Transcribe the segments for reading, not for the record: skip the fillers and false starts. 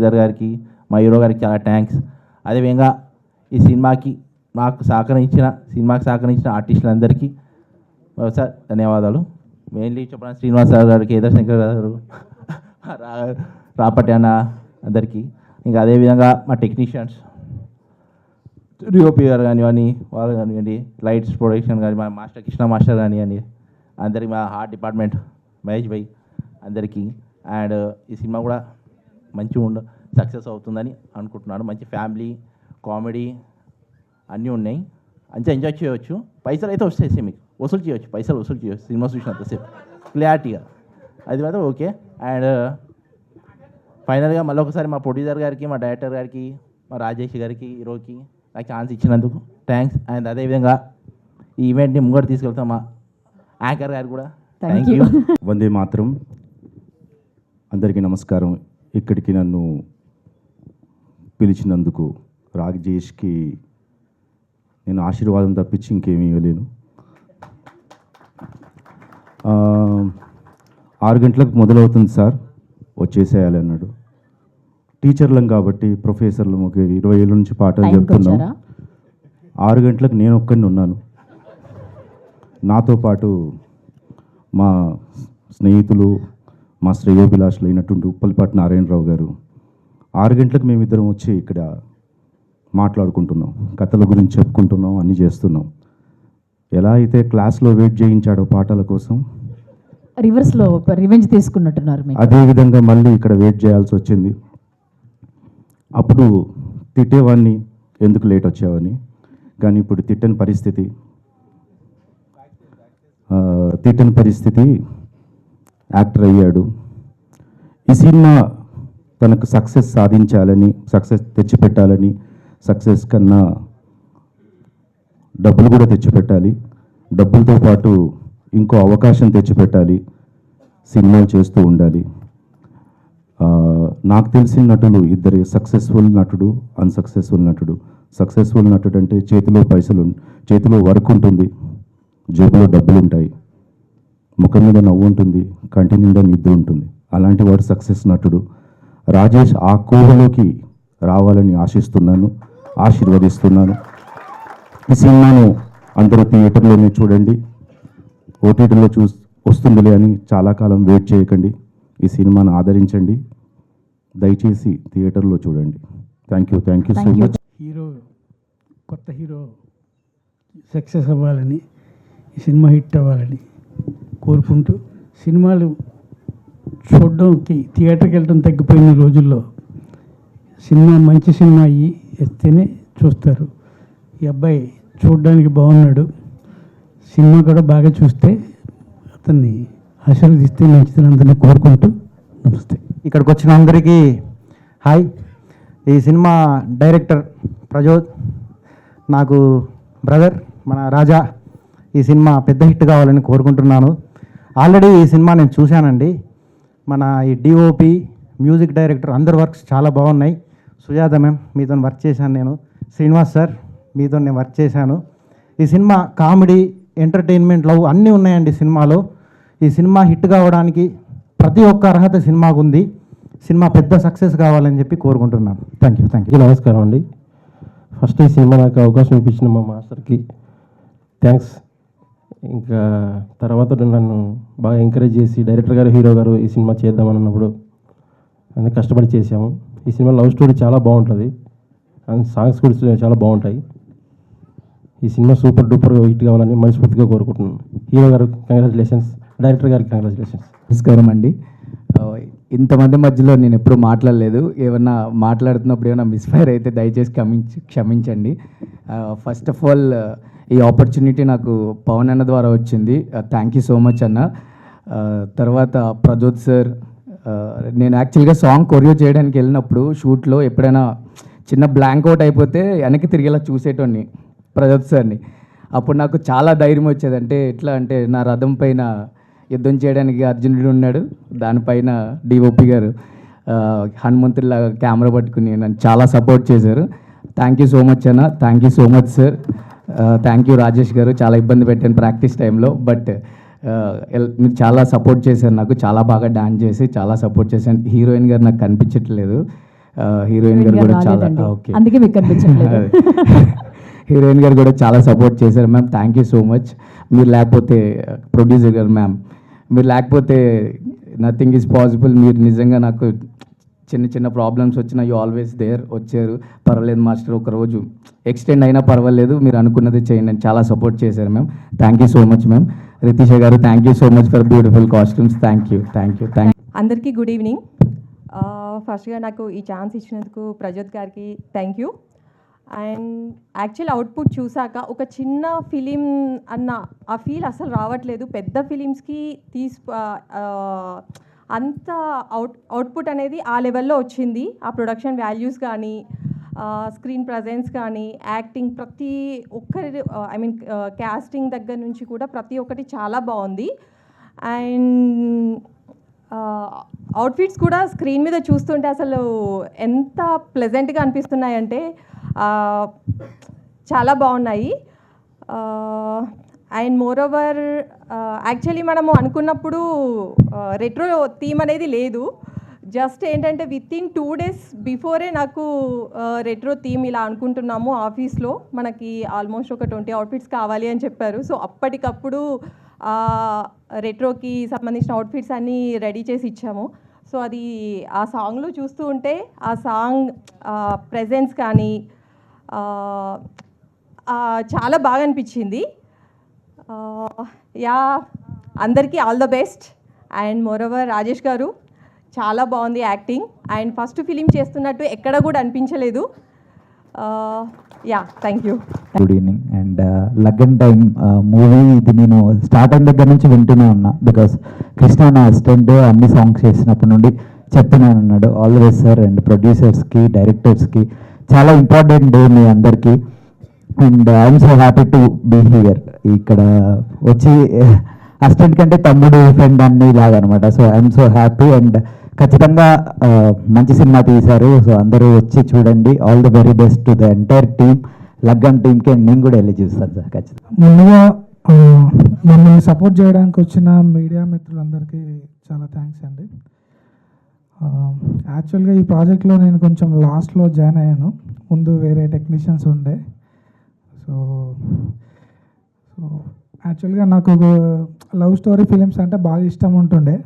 Producer గారికి, మా hero గారికి చాలా థ్యాంక్స్. అదేవిధంగా ఈ సినిమాకి సినిమాకి సహకరించిన ఆర్టిస్టులందరికీ సార్ ధన్యవాదాలు. మెయిన్లీ చెప్పడానికి శ్రీనివాస్ సార్ గారికి, కేదార్ శంకర్ గారు, రాపటి అన్న అందరికీ, ఇంకా అదేవిధంగా మా టెక్నీషియన్స్ డిఓపి గారు కానివ్వండి, వాళ్ళు కానివ్వండి, లైట్స్ ప్రొడక్షన్ కానీ మా మాస్టర్ కృష్ణ మాస్టర్ కానివ్వండి, అందరికీ మా ఆర్ట్ డిపార్ట్మెంట్ మహేష్ భాయ్ అందరికీ. అండ్ ఈ సినిమా కూడా మంచిగా సక్సెస్ అవుతుందని అనుకుంటున్నాను. మంచి ఫ్యామిలీ కామెడీ అన్నీ ఉన్నాయి, మంచిగా ఎంజాయ్ చేయవచ్చు. పైసలు అయితే వస్తాయి, మీకు వసూలు చేయవచ్చు, పైసలు వసూలు చేయవచ్చు సినిమా చూసినంతసేపు క్లారిటీగా, అది మాత్రం ఓకే. అండ్ ఫైనల్గా మళ్ళీ ఒకసారి మా ప్రొడ్యూసర్ గారికి, మా డైరెక్టర్ గారికి, మా రాజేష్ గారికి, హీరోకి నాకు ఛాన్స్ ఇచ్చినందుకు థ్యాంక్స్. అండ్ అదేవిధంగా ఈ ఈవెంట్ని ముంగడు తీసుకెళ్తాం మా యాంకర్ గారు కూడా థ్యాంక్ యూ. వందే మాత్రం. అందరికీ నమస్కారం. ఇక్కడికి నన్ను పిలిచినందుకు రాజేష్కి నేను ఆశీర్వాదం తప్పించి ఇంకేమీ ఇవ్వలేను. 6 గంటలకు మొదలవుతుంది సార్, వచ్చేసేయాలి అన్నాడు. టీచర్లం కాబట్టి ప్రొఫెసర్లు 20 ఏళ్ళ నుంచి పాఠాలు చెప్తున్నాం. 6 గంటలకు నేను ఒక్కడిని ఉన్నాను. నాతో పాటు మా స్నేహితులు, మా శ్రేయోభిలాషులు అయినటువంటి ఉప్పల్పాటి నారాయణరావు గారు 6 గంటలకు మేమిద్దరం వచ్చి ఇక్కడ మాట్లాడుకుంటున్నాం, కథల గురించి చెప్పుకుంటున్నాం, అన్నీ చేస్తున్నాం. ఎలా అయితే క్లాస్లో వెయిట్ చేయించాడో పాటల కోసం, రివర్స్లో రివెంజ్ తీసుకున్నట్టున్నారు. అదేవిధంగా మళ్ళీ ఇక్కడ వెయిట్ చేయాల్సి వచ్చింది. అప్పుడు తిట్టేవాడిని, ఎందుకు లేట్ వచ్చావని. కానీ ఇప్పుడు తిట్టని పరిస్థితి యాక్టర్ అయ్యాడు. ఈ సినిమా తనకు సక్సెస్ సాధించాలని, సక్సెస్ తెచ్చిపెట్టాలని, సక్సెస్ కన్నా డబ్బులు కూడా తెచ్చిపెట్టాలి, డబ్బులతో పాటు ఇంకో అవకాశం తెచ్చిపెట్టాలి, సినిమాలు చేస్తూ ఉండాలి. నాకు తెలిసిన నటులు ఇద్దరు, సక్సెస్ఫుల్ నటుడు, అన్సక్సెస్ఫుల్ నటుడు. సక్సెస్ఫుల్ నటుడు అంటే చేతిలో వర్క్ ఉంటుంది, జేబులో డబ్బులు ఉంటాయి, ముఖం మీద నవ్వు ఉంటుంది, కంటి నిండా నిద్ర ఉంటుంది. అలాంటి వాడు సక్సెస్ నటుడు. రాజేష్ ఆ కోవలోకి రావాలని ఆశిస్తున్నాను, ఆశీర్వదిస్తున్నాను. ఈ సినిమాను అందరూ థియేటర్లోనే చూడండి, ఓటీటీలో వస్తుందిలే అని చాలా కాలం వెయిట్ చేయకండి. ఈ సినిమాను ఆదరించండి, దయచేసి థియేటర్లో చూడండి. Thank you so much. కొత్త హీరో సక్సెస్ అవ్వాలని, ఈ సినిమా హిట్ అవ్వాలని కోరుకుంటూ, సినిమాలు చూడడానికి థియేటర్కి వెళ్ళడం తగ్గిపోయిన రోజుల్లో సినిమా మంచి సినిమా ఇస్తేనే చూస్తారు. ఈ అబ్బాయి చూడడానికి బాగున్నాడు, సినిమా కూడా బాగా చూస్తే అతన్ని ఆశీర్వదిస్తే మంచిదని అందరినీ కోరుకుంటూ నమస్తే. ఇక్కడికి వచ్చిన అందరికీ హాయ్. ఈ సినిమా డైరెక్టర్ ప్రజోద్, నాకు బ్రదర్ మన రాజా. ఈ సినిమా పెద్ద హిట్ కావాలని కోరుకుంటున్నాను. ఆల్రెడీ ఈ సినిమా నేను చూశానండి. మన ఈ డిఓపి, మ్యూజిక్ డైరెక్టర్ అందరి వర్క్స్ చాలా బాగున్నాయి. సుజాత మ్యామ్ మీతో వర్క్ చేశాను నేను, శ్రీనివాస్ సార్ మీతో నేను వర్క్ చేశాను. ఈ సినిమా కామెడీ, ఎంటర్టైన్మెంట్, లవ్ అన్నీ ఉన్నాయండి సినిమాలో. ఈ సినిమా హిట్ కావడానికి ప్రతి ఒక్క అర్హత సినిమాకు ఉంది. సినిమా పెద్ద సక్సెస్ కావాలని చెప్పి కోరుకుంటున్నాను. Thank you. నమస్కారం అండి. ఫస్ట్ ఈ సినిమా నాకు అవకాశం ఇప్పించిన మా మాస్టర్కి థ్యాంక్స్. ఇంకా తర్వాత నన్ను బాగా ఎంకరేజ్ చేసి డైరెక్టర్ గారు, హీరో గారు ఈ సినిమా చేద్దామన్నప్పుడు అన్నీ కష్టపడి చేసాము. ఈ సినిమా లవ్ స్టోరీ చాలా బాగుంటుంది అండ్ సాంగ్స్ కూడా చాలా బాగుంటాయి. ఈ సినిమా సూపర్ డూపర్ హిట్ కావాలని మనస్ఫూర్తిగా కోరుకుంటున్నాను. హీరో గారు కంగ్రాచులేషన్స్, డైరెక్టర్ గారికి కంగ్రాచులేషన్స్. నమస్కారం అండి. ఇంతమంది మధ్యలో నేను ఎప్పుడూ మాట్లాడలేదు. ఏమన్నా మాట్లాడుతున్నప్పుడు ఏమైనా మిస్ఫైర్ అయితే దయచేసి క్షమించండి. ఫస్ట్ ఆఫ్ ఆల్ ఈ ఆపర్చునిటీ నాకు పవన్ అన్న ద్వారా వచ్చింది. థ్యాంక్ యూ సో మచ్ అన్న. తర్వాత ప్రజోద్ సార్, నేను యాక్చువల్గా సాంగ్ కొరియో చేయడానికి వెళ్ళినప్పుడు షూట్లో ఎప్పుడైనా చిన్న బ్లాంక్ అవుట్ అయిపోతే వెనక్కి తిరిగేలా చూసేటోడిని ప్రజోద్ సార్ని. అప్పుడు నాకు చాలా ధైర్యం వచ్చేది. అంటే ఎట్లా అంటే నా రథం పైన యుద్ధం చేయడానికి అర్జునుడు ఉన్నాడు, దానిపైన డిఓపి గారు హనుమంతుడిలాగా కెమెరా పట్టుకుని నన్ను చాలా సపోర్ట్ చేశారు. థ్యాంక్ యూ సో మచ్ అన్న. Thank you so much sir. Thank you Rajesh గారు. చాలా ఇబ్బంది పెట్టాను ప్రాక్టీస్ టైంలో, బట్ మీరు చాలా సపోర్ట్ చేశారు నాకు. చాలా బాగా డాన్స్ చేసి చాలా సపోర్ట్ చేశాను. హీరోయిన్ గారు నాకు కనిపించట్లేదు, హీరోయిన్ గారు కూడా చాలా రాలేదండి. ఓకే అందుకే మీకు కనిపించట్లేదు. హీరోయిన్ గారు కూడా చాలా సపోర్ట్ చేశారు ma'am. Thank you so much. మీరు లేకపోతే ప్రొడ్యూసర్ గారు మ్యామ్, మీరు లేకపోతే నథింగ్ ఈజ్ పాసిబుల్. మీరు నిజంగా నాకు చిన్న చిన్న ప్రాబ్లమ్స్ వచ్చినా యూ ఆల్వేస్ దేర్, వచ్చారు. పర్వాలేదు మాస్టర్, ఒక రోజు ఎక్స్టెండ్ అయినా పర్వాలేదు, మీరు అనుకున్నది చేయండి అని చాలా సపోర్ట్ చేశారు ma'am. Thank you so much ma'am. Ritisha గారు thank you so much for beautiful costumes. Thank you. అందరికీ గుడ్ ఈవినింగ్. ఫస్ట్గా నాకు ఈ ఛాన్స్ ఇచ్చినందుకు ప్రజోత్ గారికి thank you. And actual output చూసాక ఒక చిన్న ఫిలిం అన్న ఆ ఫీల్ అసలు రావట్లేదు. పెద్ద ఫిలిమ్స్కి అంత అవుట్పుట్ అనేది ఆ లెవెల్లో వచ్చింది. ఆ ప్రొడక్షన్ వాల్యూస్ కానీ, స్క్రీన్ ప్రజెన్స్ కానీ, యాక్టింగ్, ప్రతి ఒక్కరి క్యాస్టింగ్ దగ్గర నుంచి కూడా ప్రతి ఒక్కటి చాలా బాగుంది. అండ్ అవుట్ఫిట్స్ కూడా స్క్రీన్ మీద చూస్తుంటే అసలు ఎంత ప్లెజెంట్గా అనిపిస్తున్నాయంటే చాలా బాగున్నాయి. అండ్ మోర్ ఓవర్ యాక్చువల్లీ మనము అనుకున్నప్పుడు రెట్రో థీమ్ అనేది లేదు. జస్ట్ ఏంటంటే విత్ ఇన్ 2 days బిఫోరే నాకు రెట్రో థీమ్ ఇలా అనుకుంటున్నాము ఆఫీస్లో, మనకి ఆల్మోస్ట్ ఒక 20 అవుట్ఫిట్స్ కావాలి అని చెప్పారు. సో అప్పటికప్పుడు రెట్రోకి సంబంధించిన అవుట్ఫిట్స్ అన్నీ రెడీ చేసి ఇచ్చాము. సో అది ఆ సాంగ్లో చూస్తూ ఉంటే ఆ సాంగ్ ప్రెజెన్స్ కానీ చాలా బాగా అనిపించింది. యా, అందరికీ all the best. And moreover Rajesh గారు చాలా బాగుంది యాక్టింగ్. అండ్ ఫస్ట్ ఫిలిం చేస్తున్నట్టు ఎక్కడ కూడా అనిపించలేదు. Yeah, thank you. Good evening. And Laggan time movie ఇది నేను స్టార్ట్ అయిన దగ్గర నుంచి వింటూనే ఉన్నా. బికాస్ కృష్ణ నా అసిస్టెంట్ అన్ని సాంగ్స్ చేసినప్పటి నుండి చెప్తున్నాను అన్నాడు. All the best sir. And ప్రొడ్యూసర్స్కి, డైరెక్టర్స్కి చాలా ఇంపార్టెంట్ డే మీ అందరికీ. And I'm so happy to be here. ఇక్కడ వచ్చి అసిస్టెంట్ కంటే తమ్ముడు, ఫ్రెండ్ అన్ని లాగా అనమాట. So I'm so happy. And ఖచ్చితంగా మంచి సినిమా తీశారు. సో అందరూ వచ్చి చూడండి. All the very best to the entire team. Laggan టీమ్కి నేను కూడా వెళ్ళి చూస్తాను సార్ ఖచ్చితంగా. ముందుగా మమ్మల్ని సపోర్ట్ చేయడానికి వచ్చిన మీడియా మిత్రులందరికీ చాలా థ్యాంక్స్ అండి. యాక్చువల్గా ఈ ప్రాజెక్ట్లో నేను కొంచెం లాస్ట్లో జాయిన్ అయ్యాను. ముందు వేరే టెక్నీషియన్స్ ఉండే. సో యాక్చువల్గా నాకు లవ్ స్టోరీ ఫిలిమ్స్ అంటే బాగా ఇష్టం ఉంటుండే.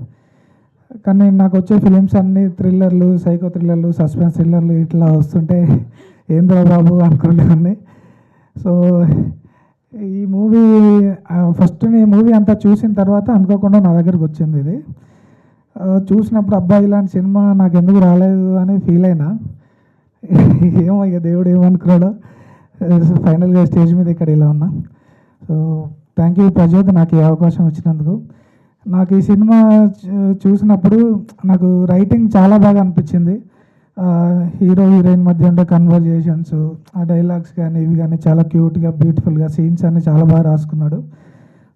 కానీ నాకు వచ్చే ఫిలిమ్స్ అన్నీ థ్రిల్లర్లు, సైకో థ్రిల్లర్లు, సస్పెన్స్ థ్రిల్లర్లు ఇట్లా వస్తుంటే ఏంద్రా బాబు అనుకునేవాడిని. సో ఈ మూవీ ఫస్ట్ ఈ మూవీ అంతా చూసిన తర్వాత అనుకోకుండా నా దగ్గరకు వచ్చింది ఇది. చూసినప్పుడు అబ్బాయి ఇలాంటి సినిమా నాకు ఎందుకు రాలేదు అని ఫీల్ అయినా. ఏమో ఇక దేవుడు ఏమనుకున్నాడో ఫైనల్గా స్టేజ్ మీద ఇక్కడ ఇలా ఉన్నా. సో థ్యాంక్ యూ ప్రజోత్ నాకు ఈ అవకాశం ఇచ్చినందుకు. నాకు ఈ సినిమా చూసినప్పుడు నాకు రైటింగ్ చాలా బాగా అనిపించింది. హీరో హీరోయిన్ మధ్య ఉండే కన్వర్జేషన్స్, ఆ డైలాగ్స్ కానీ ఇవి కానీ చాలా క్యూట్గా, బ్యూటిఫుల్గా సీన్స్ అన్నీ చాలా బాగా రాసుకున్నాడు.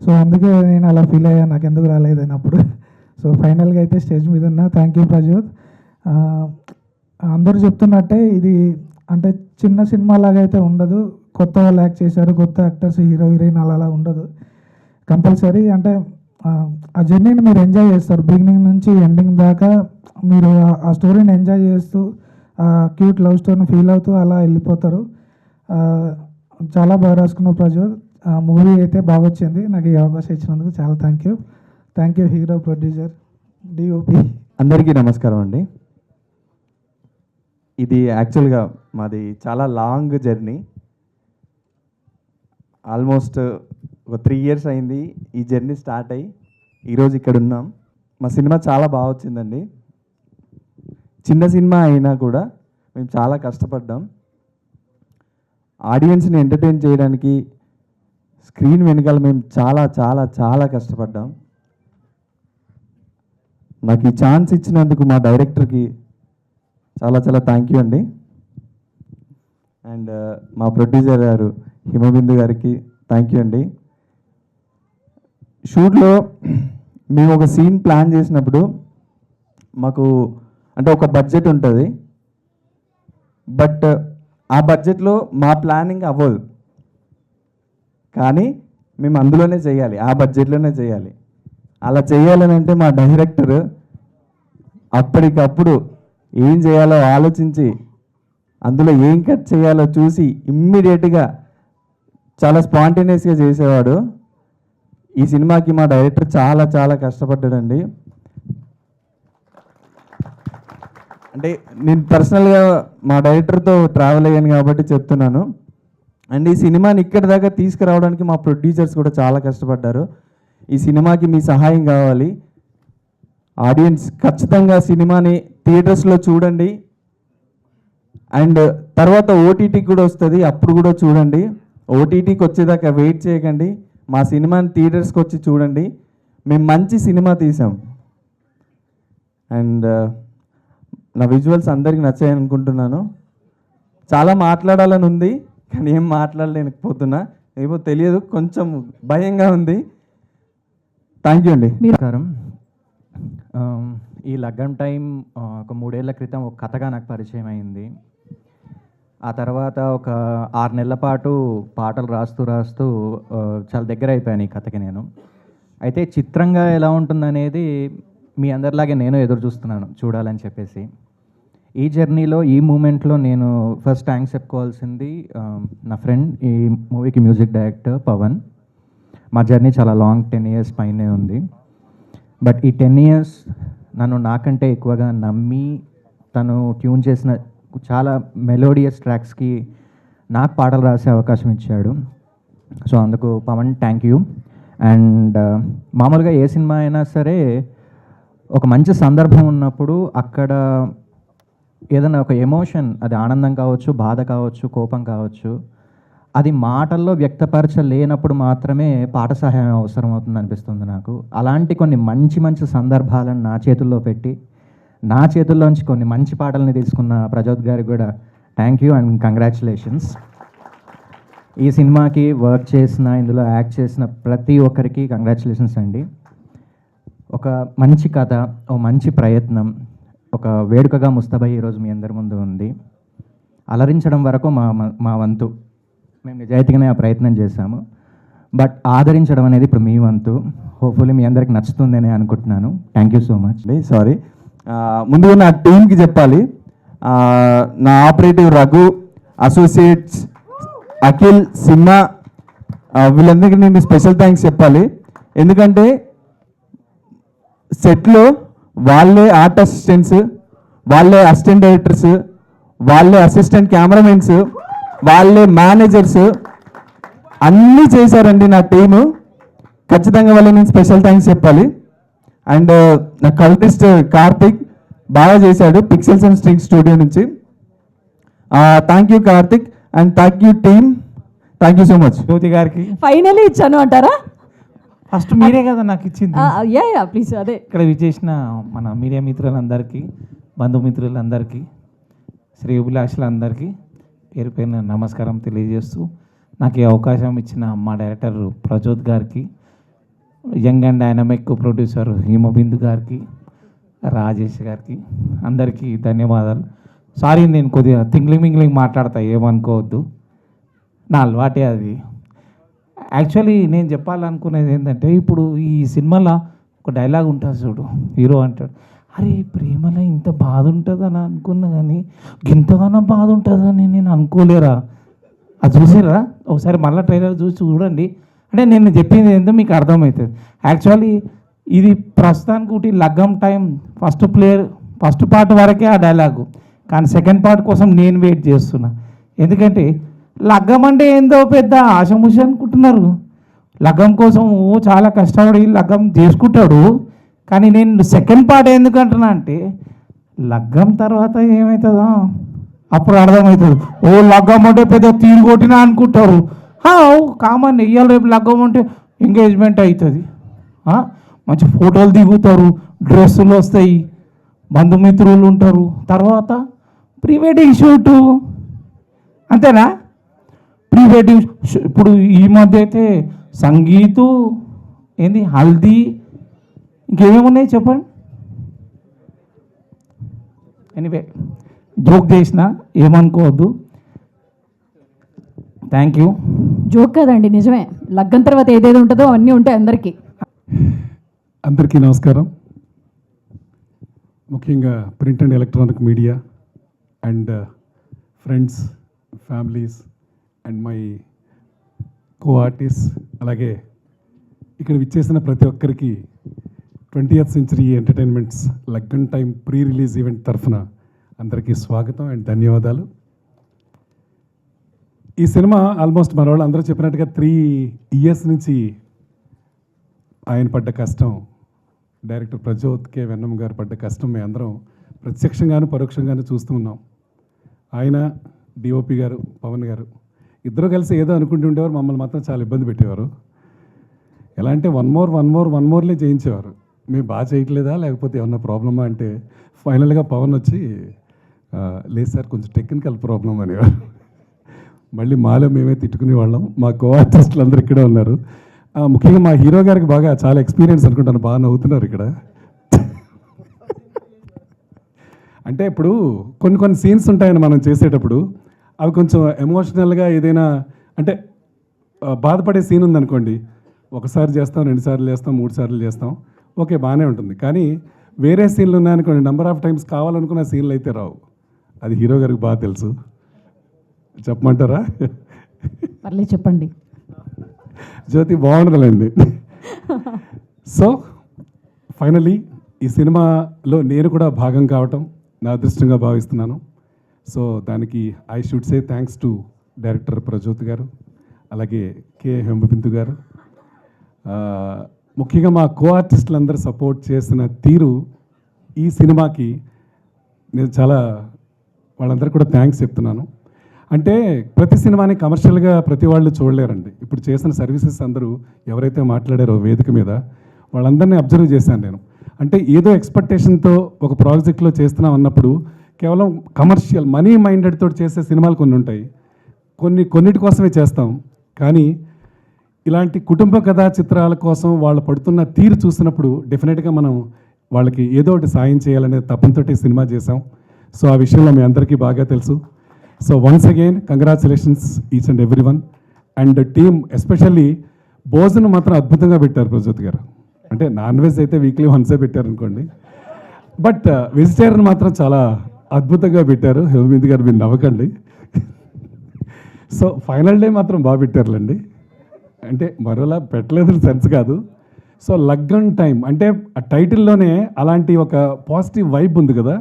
సో అందుకే నేను అలా ఫీల్ అయ్యాను నాకు ఎందుకు రాలేదని అప్పుడు. సో ఫైనల్గా అయితే స్టేజ్ మీద ఉన్నా. Thank you Prajoth. అందరూ చెప్తున్నట్టే ఇది అంటే చిన్న సినిమా లాగా అయితే ఉండదు. కొత్త వాళ్ళు యాక్ట్ చేశారు, కొత్త యాక్టర్స్, హీరో హీరోయిన్ అలా ఉండదు. కంపల్సరీ అంటే ఆ జర్నీని మీరు ఎంజాయ్ చేస్తారు. బిగినింగ్ నుంచి ఎండింగ్ దాకా మీరు ఆ స్టోరీని ఎంజాయ్ చేస్తూ ఆ క్యూట్ లవ్ స్టోరీని ఫీల్ అవుతూ అలా వెళ్ళిపోతారు. చాలా బాగా రాసుకున్న ప్రజోత్. మూవీ అయితే బాగా వచ్చింది. నాకు ఈ అవకాశం ఇచ్చినందుకు చాలా thank you hero, producer, DOP. అందరికీ నమస్కారం అండి. ఇది యాక్చువల్గా మాది చాలా లాంగ్ జర్నీ. ఆల్మోస్ట్ ఒక 3 years అయింది ఈ జర్నీ స్టార్ట్ అయ్యి ఈరోజు ఇక్కడ ఉన్నాం. మా సినిమా చాలా బాగా వచ్చిందండి. చిన్న సినిమా అయినా కూడా మేము చాలా కష్టపడ్డాం. ఆడియన్స్ని ఎంటర్టైన్ చేయడానికి స్క్రీన్ వెనకాల మేము చాలా చాలా చాలా కష్టపడ్డాం. నాకు ఈ ఛాన్స్ ఇచ్చినందుకు మా డైరెక్టర్కి చాలా చాలా థ్యాంక్ యూ అండి. అండ్ మా ప్రొడ్యూసర్ గారు హిమబిందు గారికి థ్యాంక్ యూ అండి. షూట్లో మేము ఒక సీన్ ప్లాన్ చేసినప్పుడు మాకు అంటే ఒక బడ్జెట్ ఉంటుంది. బట్ ఆ బడ్జెట్లో మా ప్లానింగ్ అవ్వదు. కానీ మేము అందులోనే చేయాలి, ఆ బడ్జెట్లోనే చేయాలి. అలా చేయాలని అంటే మా డైరెక్టర్ అప్పటికప్పుడు ఏం చేయాలో ఆలోచించి అందులో ఏం కట్ చేయాలో చూసి ఇమ్మీడియట్గా చాలా స్పాంటేనియస్గా చేసేవాడు. ఈ సినిమాకి మా డైరెక్టర్ చాలా చాలా కష్టపడ్డాడండి. అంటే నేను పర్సనల్గా మా డైరెక్టర్తో ట్రావెల్ అయ్యాను కాబట్టి చెప్తున్నాను. అండ్ ఈ సినిమాని ఇక్కడి దాకా తీసుకురావడానికి మా ప్రొడ్యూసర్స్ కూడా చాలా కష్టపడ్డారు. ఈ సినిమాకి మీ సహాయం కావాలి. ఆడియన్స్ ఖచ్చితంగా సినిమాని థియేటర్స్లో చూడండి. అండ్ తర్వాత ఓటీటీకి కూడా వస్తుంది, అప్పుడు కూడా చూడండి. ఓటీటీకి వచ్చేదాకా వెయిట్ చేయకండి. మా సినిమాని థియేటర్స్కి వచ్చి చూడండి. మేము మంచి సినిమా తీసాం. అండ్ నా విజువల్స్ అందరికి నచ్చాయని అనుకుంటున్నాను. చాలా మాట్లాడాలని ఉంది కానీ ఏం మాట్లాడలేకపోతున్నా, ఏమో తెలియదు, కొంచెం భయంగా ఉంది. థ్యాంక్ యూ అండి. నమస్కారం. ఈ లగ్గం టైం ఒక 3 ఏళ్ల క్రితం ఒక కథగా నాకు పరిచయం అయింది. ఆ తర్వాత ఒక 6 నెలల పాటు పాటలు రాస్తూ చాలా దగ్గర అయిపోయాను ఈ కథకి నేను. అయితే చిత్రంగా ఎలా ఉంటుందనేది మీ అందరిలాగే నేను ఎదురు చూస్తున్నాను చూడాలని చెప్పేసి. ఈ జర్నీలో ఈ మూమెంట్లో నేను ఫస్ట్ థ్యాంక్స్ చెప్పుకోవాల్సింది నా ఫ్రెండ్, ఈ మూవీకి మ్యూజిక్ డైరెక్టర్ పవన్. మా జర్నీ చాలా లాంగ్ 10 years పైనే ఉంది. బట్ ఈ 10 years నన్ను నాకంటే ఎక్కువగా నమ్మి తను ట్యూన్ చేసిన చాలా మెలోడియస్ ట్రాక్స్కి నాకు పాటలు రాసే అవకాశం ఇచ్చాడు. సో అందుకు పవన్ థ్యాంక్ యూ. అండ్ మామూలుగా ఏ సినిమా అయినా సరే ఒక మంచి సందర్భం ఉన్నప్పుడు అక్కడ ఏదైనా ఒక ఎమోషన్, అది ఆనందం కావచ్చు, బాధ కావచ్చు, కోపం కావచ్చు, అది మాటల్లో వ్యక్తపరచలేనప్పుడు మాత్రమే పాట సహాయం అవసరం అవుతుంది అనిపిస్తుంది నాకు. అలాంటి కొన్ని మంచి మంచి సందర్భాలను నా చేతుల్లో పెట్టి నా చేతుల్లోంచి కొన్ని మంచి పాటల్ని తీసుకున్న ప్రజోత్ గారికి కూడా థ్యాంక్ యూ అండ్ కంగ్రాచులేషన్స్. ఈ సినిమాకి వర్క్ చేసిన, ఇందులో యాక్ట్ చేసిన ప్రతి ఒక్కరికి కంగ్రాచులేషన్స్ అండి. ఒక మంచి కథ, ఒక మంచి ప్రయత్నం, ఒక వేడుకగా ముస్తాబై ఈరోజు మీ అందరి ముందు ఉంది. అలరించడం వరకు మా వంతు, మేము నిజాయితీగానే ఆ ప్రయత్నం చేశాము. బట్ ఆదరించడం అనేది ఇప్పుడు మీ వంతు. హోప్ఫుల్లీ మీ అందరికి నచ్చుతుందని అనుకుంటున్నాను. Thank you so much. Sorry, ముందుగా నా టీంకి చెప్పాలి. నా ఆపరేటివ్ రఘు, అసోసియేట్స్ అఖిల్, సింహ, వీళ్ళందరికీ నేను స్పెషల్ థ్యాంక్స్ చెప్పాలి. ఎందుకంటే సెట్లో వాళ్ళే ఆర్ట్ అసిస్టెంట్స్, వాళ్ళే అసిస్టెంట్ డైరెక్టర్స్, వాళ్ళే అసిస్టెంట్ కెమెరామెన్స్, వాళ్ళే మేనేజర్స్ అన్నీ చేశారండి నా టీము. ఖచ్చితంగా వాళ్ళకి నేను స్పెషల్ థ్యాంక్స్ చెప్పాలి. అండ్ నా కల్టిస్ట్ కార్తిక్ బాగా చేశాడు, పిక్సెల్స్ అండ్ స్ట్రింగ్ స్టూడియో నుంచి. Thank you Karthik and thank you team. Thank you so much. Jyothi గారికి ఫైనలీ ఇచ్చాను అంటారా? ఫస్ట్ మీరే కదా నాకు ఇచ్చింది. Yeah please. అదే ఇక్కడ విచ్చేసిన మన మీడియా మిత్రులందరికీ, బంధుమిత్రులందరికీ, శ్రేయోభిలాషులందరికీ పేరు పేరున నమస్కారం తెలియజేస్తూ, నాకు ఈ అవకాశం ఇచ్చిన మా డైరెక్టర్ ప్రజోత్ గారికి, young and dynamic producer Himabindu గారికి, రాజేష్ గారికి, అందరికీ ధన్యవాదాలు. సారీ, నేను కొద్దిగా మింగ్లింగ్ మాట్లాడతా, ఏమనుకోవద్దు, నా అలవాటే అది. యాక్చువల్లీ నేను చెప్పాలనుకునేది ఏంటంటే, ఇప్పుడు ఈ సినిమాలో ఒక డైలాగ్ ఉంటుంది చూడు, హీరో అంటాడు, అరే ప్రేమలో ఇంత బాధ ఉంటుందని అనుకున్నా కానీ ఇంతగానో బాధ ఉంటుందని నేను అనుకోలేరా. అది చూసారా? ఒకసారి మళ్ళీ ట్రైలర్ చూసి చూడండి. అంటే నేను చెప్పింది ఏంటో మీకు అర్థమవుతుంది. యాక్చువల్లీ ఇది ప్రస్తుతానికి ఒకటి లగ్గం టైం ఫస్ట్ పార్ట్ వరకే ఆ డైలాగు, కానీ సెకండ్ పార్ట్ కోసం నేను వెయిట్ చేస్తున్నా. ఎందుకంటే లగ్గం అంటే ఏందో పెద్ద ఆశముష అనుకుంటున్నారు. లగ్గం కోసం చాలా కష్టపడి లగ్గం చేసుకుంటాడు. కానీ నేను సెకండ్ పార్ట్ ఎందుకంటున్నా అంటే, లగ్గం తర్వాత ఏమవుతుందో అప్పుడు అర్థమవుతుంది. లగ్గం అంటే పెద్ద తీరు కొట్టినా అనుకుంటారు. కామన్, ఇయ్యాలి రేపు లగ్గం అంటే ఎంగేజ్మెంట్ అవుతుంది, మంచి ఫోటోలు దిగుతారు, డ్రెస్సులు వస్తాయి, బంధుమిత్రులు ఉంటారు, తర్వాత ప్రీ వెడ్డింగ్ షూటు, అంతేనా? ప్రీ వెడ్డింగ్ ఇప్పుడు ఈ మధ్య అయితే సంగీతు ఏంది, హల్దీ, ఇంకేమేమి ఉన్నాయి చెప్పండి. ఎనీవే, జోక్ చేసిన ఏమనుకోవద్దు. Thank you. జోక్ కదండి, నిజమే. లగ్గం తర్వాత ఏదేది ఉంటుందో అన్నీ ఉంటాయి అందరికీ. అందరికీ నమస్కారం. ముఖ్యంగా print and electronic media and friends, families and my co artist, అలాగే ఇక్కడ విచ్చేసిన ప్రతి ఒక్కరికి 20th century entertainments Laggan time pre release event తరఫున అందరికీ స్వాగతం అండ్ ధన్యవాదాలు. ఈ సినిమా ఆల్మోస్ట్ మన వాళ్ళు అందరూ చెప్పినట్టుగా 3 years నుంచి ఆయన పడ్డ కష్టం, డైరెక్టర్ ప్రజోత్ కే వెన్నమ్ గారు పడ్డ కష్టం మేము అందరం ప్రత్యక్షంగాను పరోక్షంగాను చూస్తూ ఉన్నాం. ఆయన, డిఓపి గారు, పవన్ గారు ఇద్దరు కలిసి ఏదో అనుకుంటూ ఉండేవారు, మమ్మల్ని మాత్రం చాలా ఇబ్బంది పెట్టేవారు. ఎలా అంటే వన్ మోర్లే చేయించేవారు. మేము బాగా చేయట్లేదా లేకపోతే ఏమన్నా ప్రాబ్లమా అంటే ఫైనల్గా పవన్ వచ్చి లేదు సార్ కొంచెం టెక్నికల్ ప్రాబ్లం అనేవారు. మళ్ళీ మాలో మేమే తిట్టుకునే వాళ్ళం. మా కో ఆర్టిస్టులు అందరూ ఇక్కడే ఉన్నారు. ముఖ్యంగా మా హీరో గారికి బాగా చాలా ఎక్స్పీరియన్స్ అనుకుంటాను, బాగా నవ్వుతున్నారు ఇక్కడ. అంటే ఇప్పుడు కొన్ని సీన్స్ ఉంటాయని మనం చేసేటప్పుడు అవి కొంచెం ఎమోషనల్గా ఏదైనా అంటే బాధపడే సీన్ ఉందనుకోండి, ఒకసారి చేస్తాం, 2 సార్లు చేస్తాం, 3 సార్లు చేస్తాం, ఓకే బాగానే ఉంటుంది. కానీ వేరే సీన్లు ఉన్నాయనుకోండి, నెంబర్ ఆఫ్ టైమ్స్ కావాలనుకున్న సీన్లు అయితే రావు. అది హీరో గారికి బాగా తెలుసు. చెప్పమంటారా? పర్లేదు చెప్పండి. జ్యోతి బాగుండదులేండి. సో ఫైనలీ ఈ సినిమాలో నేను కూడా భాగం కావటం నా అదృష్టంగా భావిస్తున్నాను. సో దానికి I should say thanks to director Prajoth గారు, అలాగే కే హేమబిందు గారు. ముఖ్యంగా మా కో ఆర్టిస్టులు అందరూ సపోర్ట్ చేసిన తీరు ఈ సినిమాకి నేను చాలా వాళ్ళందరూ కూడా థ్యాంక్స్ చెప్తున్నాను. అంటే ప్రతి సినిమాని కమర్షియల్గా ప్రతి వాళ్ళు చూడలేరండి. ఇప్పుడు చేసిన సర్వీసెస్ అందరూ ఎవరైతే మాట్లాడారో వేదిక మీద వాళ్ళందరినీ అబ్జర్వ్ చేశాను నేను. అంటే ఏదో ఎక్స్పెక్టేషన్తో ఒక ప్రాజెక్ట్లో చేస్తున్నాం అన్నప్పుడు కేవలం కమర్షియల్ మనీ మైండెడ్ తోటి చేసే సినిమాలు కొన్ని ఉంటాయి, కొన్నిటి కోసమే చేస్తాం. కానీ ఇలాంటి కుటుంబ కథా చిత్రాల కోసం వాళ్ళు పడుతున్న తీరు చూసినప్పుడు డెఫినెట్గా మనం వాళ్ళకి ఏదో ఒకటి సాయం చేయాలనే తపంతోటి సినిమా చేసాం. సో ఆ విషయంలో మీ అందరికీ బాగా తెలుసు. So once again congratulations each and every one and team. Especially భోజనం మాత్రం అద్భుతంగా పెట్టారు ప్రజోత్ గారు. అంటే నాన్ వెజ్ అయితే వీక్లీ వన్సే పెట్టారు అనుకోండి, బట్ వెజిటేరియన్ మాత్రం చాలా అద్భుతంగా పెట్టారు. హేమబిందు గారు మీరు నవ్వకండి. సో ఫైనల్ డే మాత్రం బాగా పెట్టారులేండి. అంటే మరోలా పెట్టలేదు సెన్స్ కాదు. సో లగ్గన్ టైం అంటే ఆ టైటిల్లోనే అలాంటి ఒక పాజిటివ్ వైబ్ ఉంది కదా.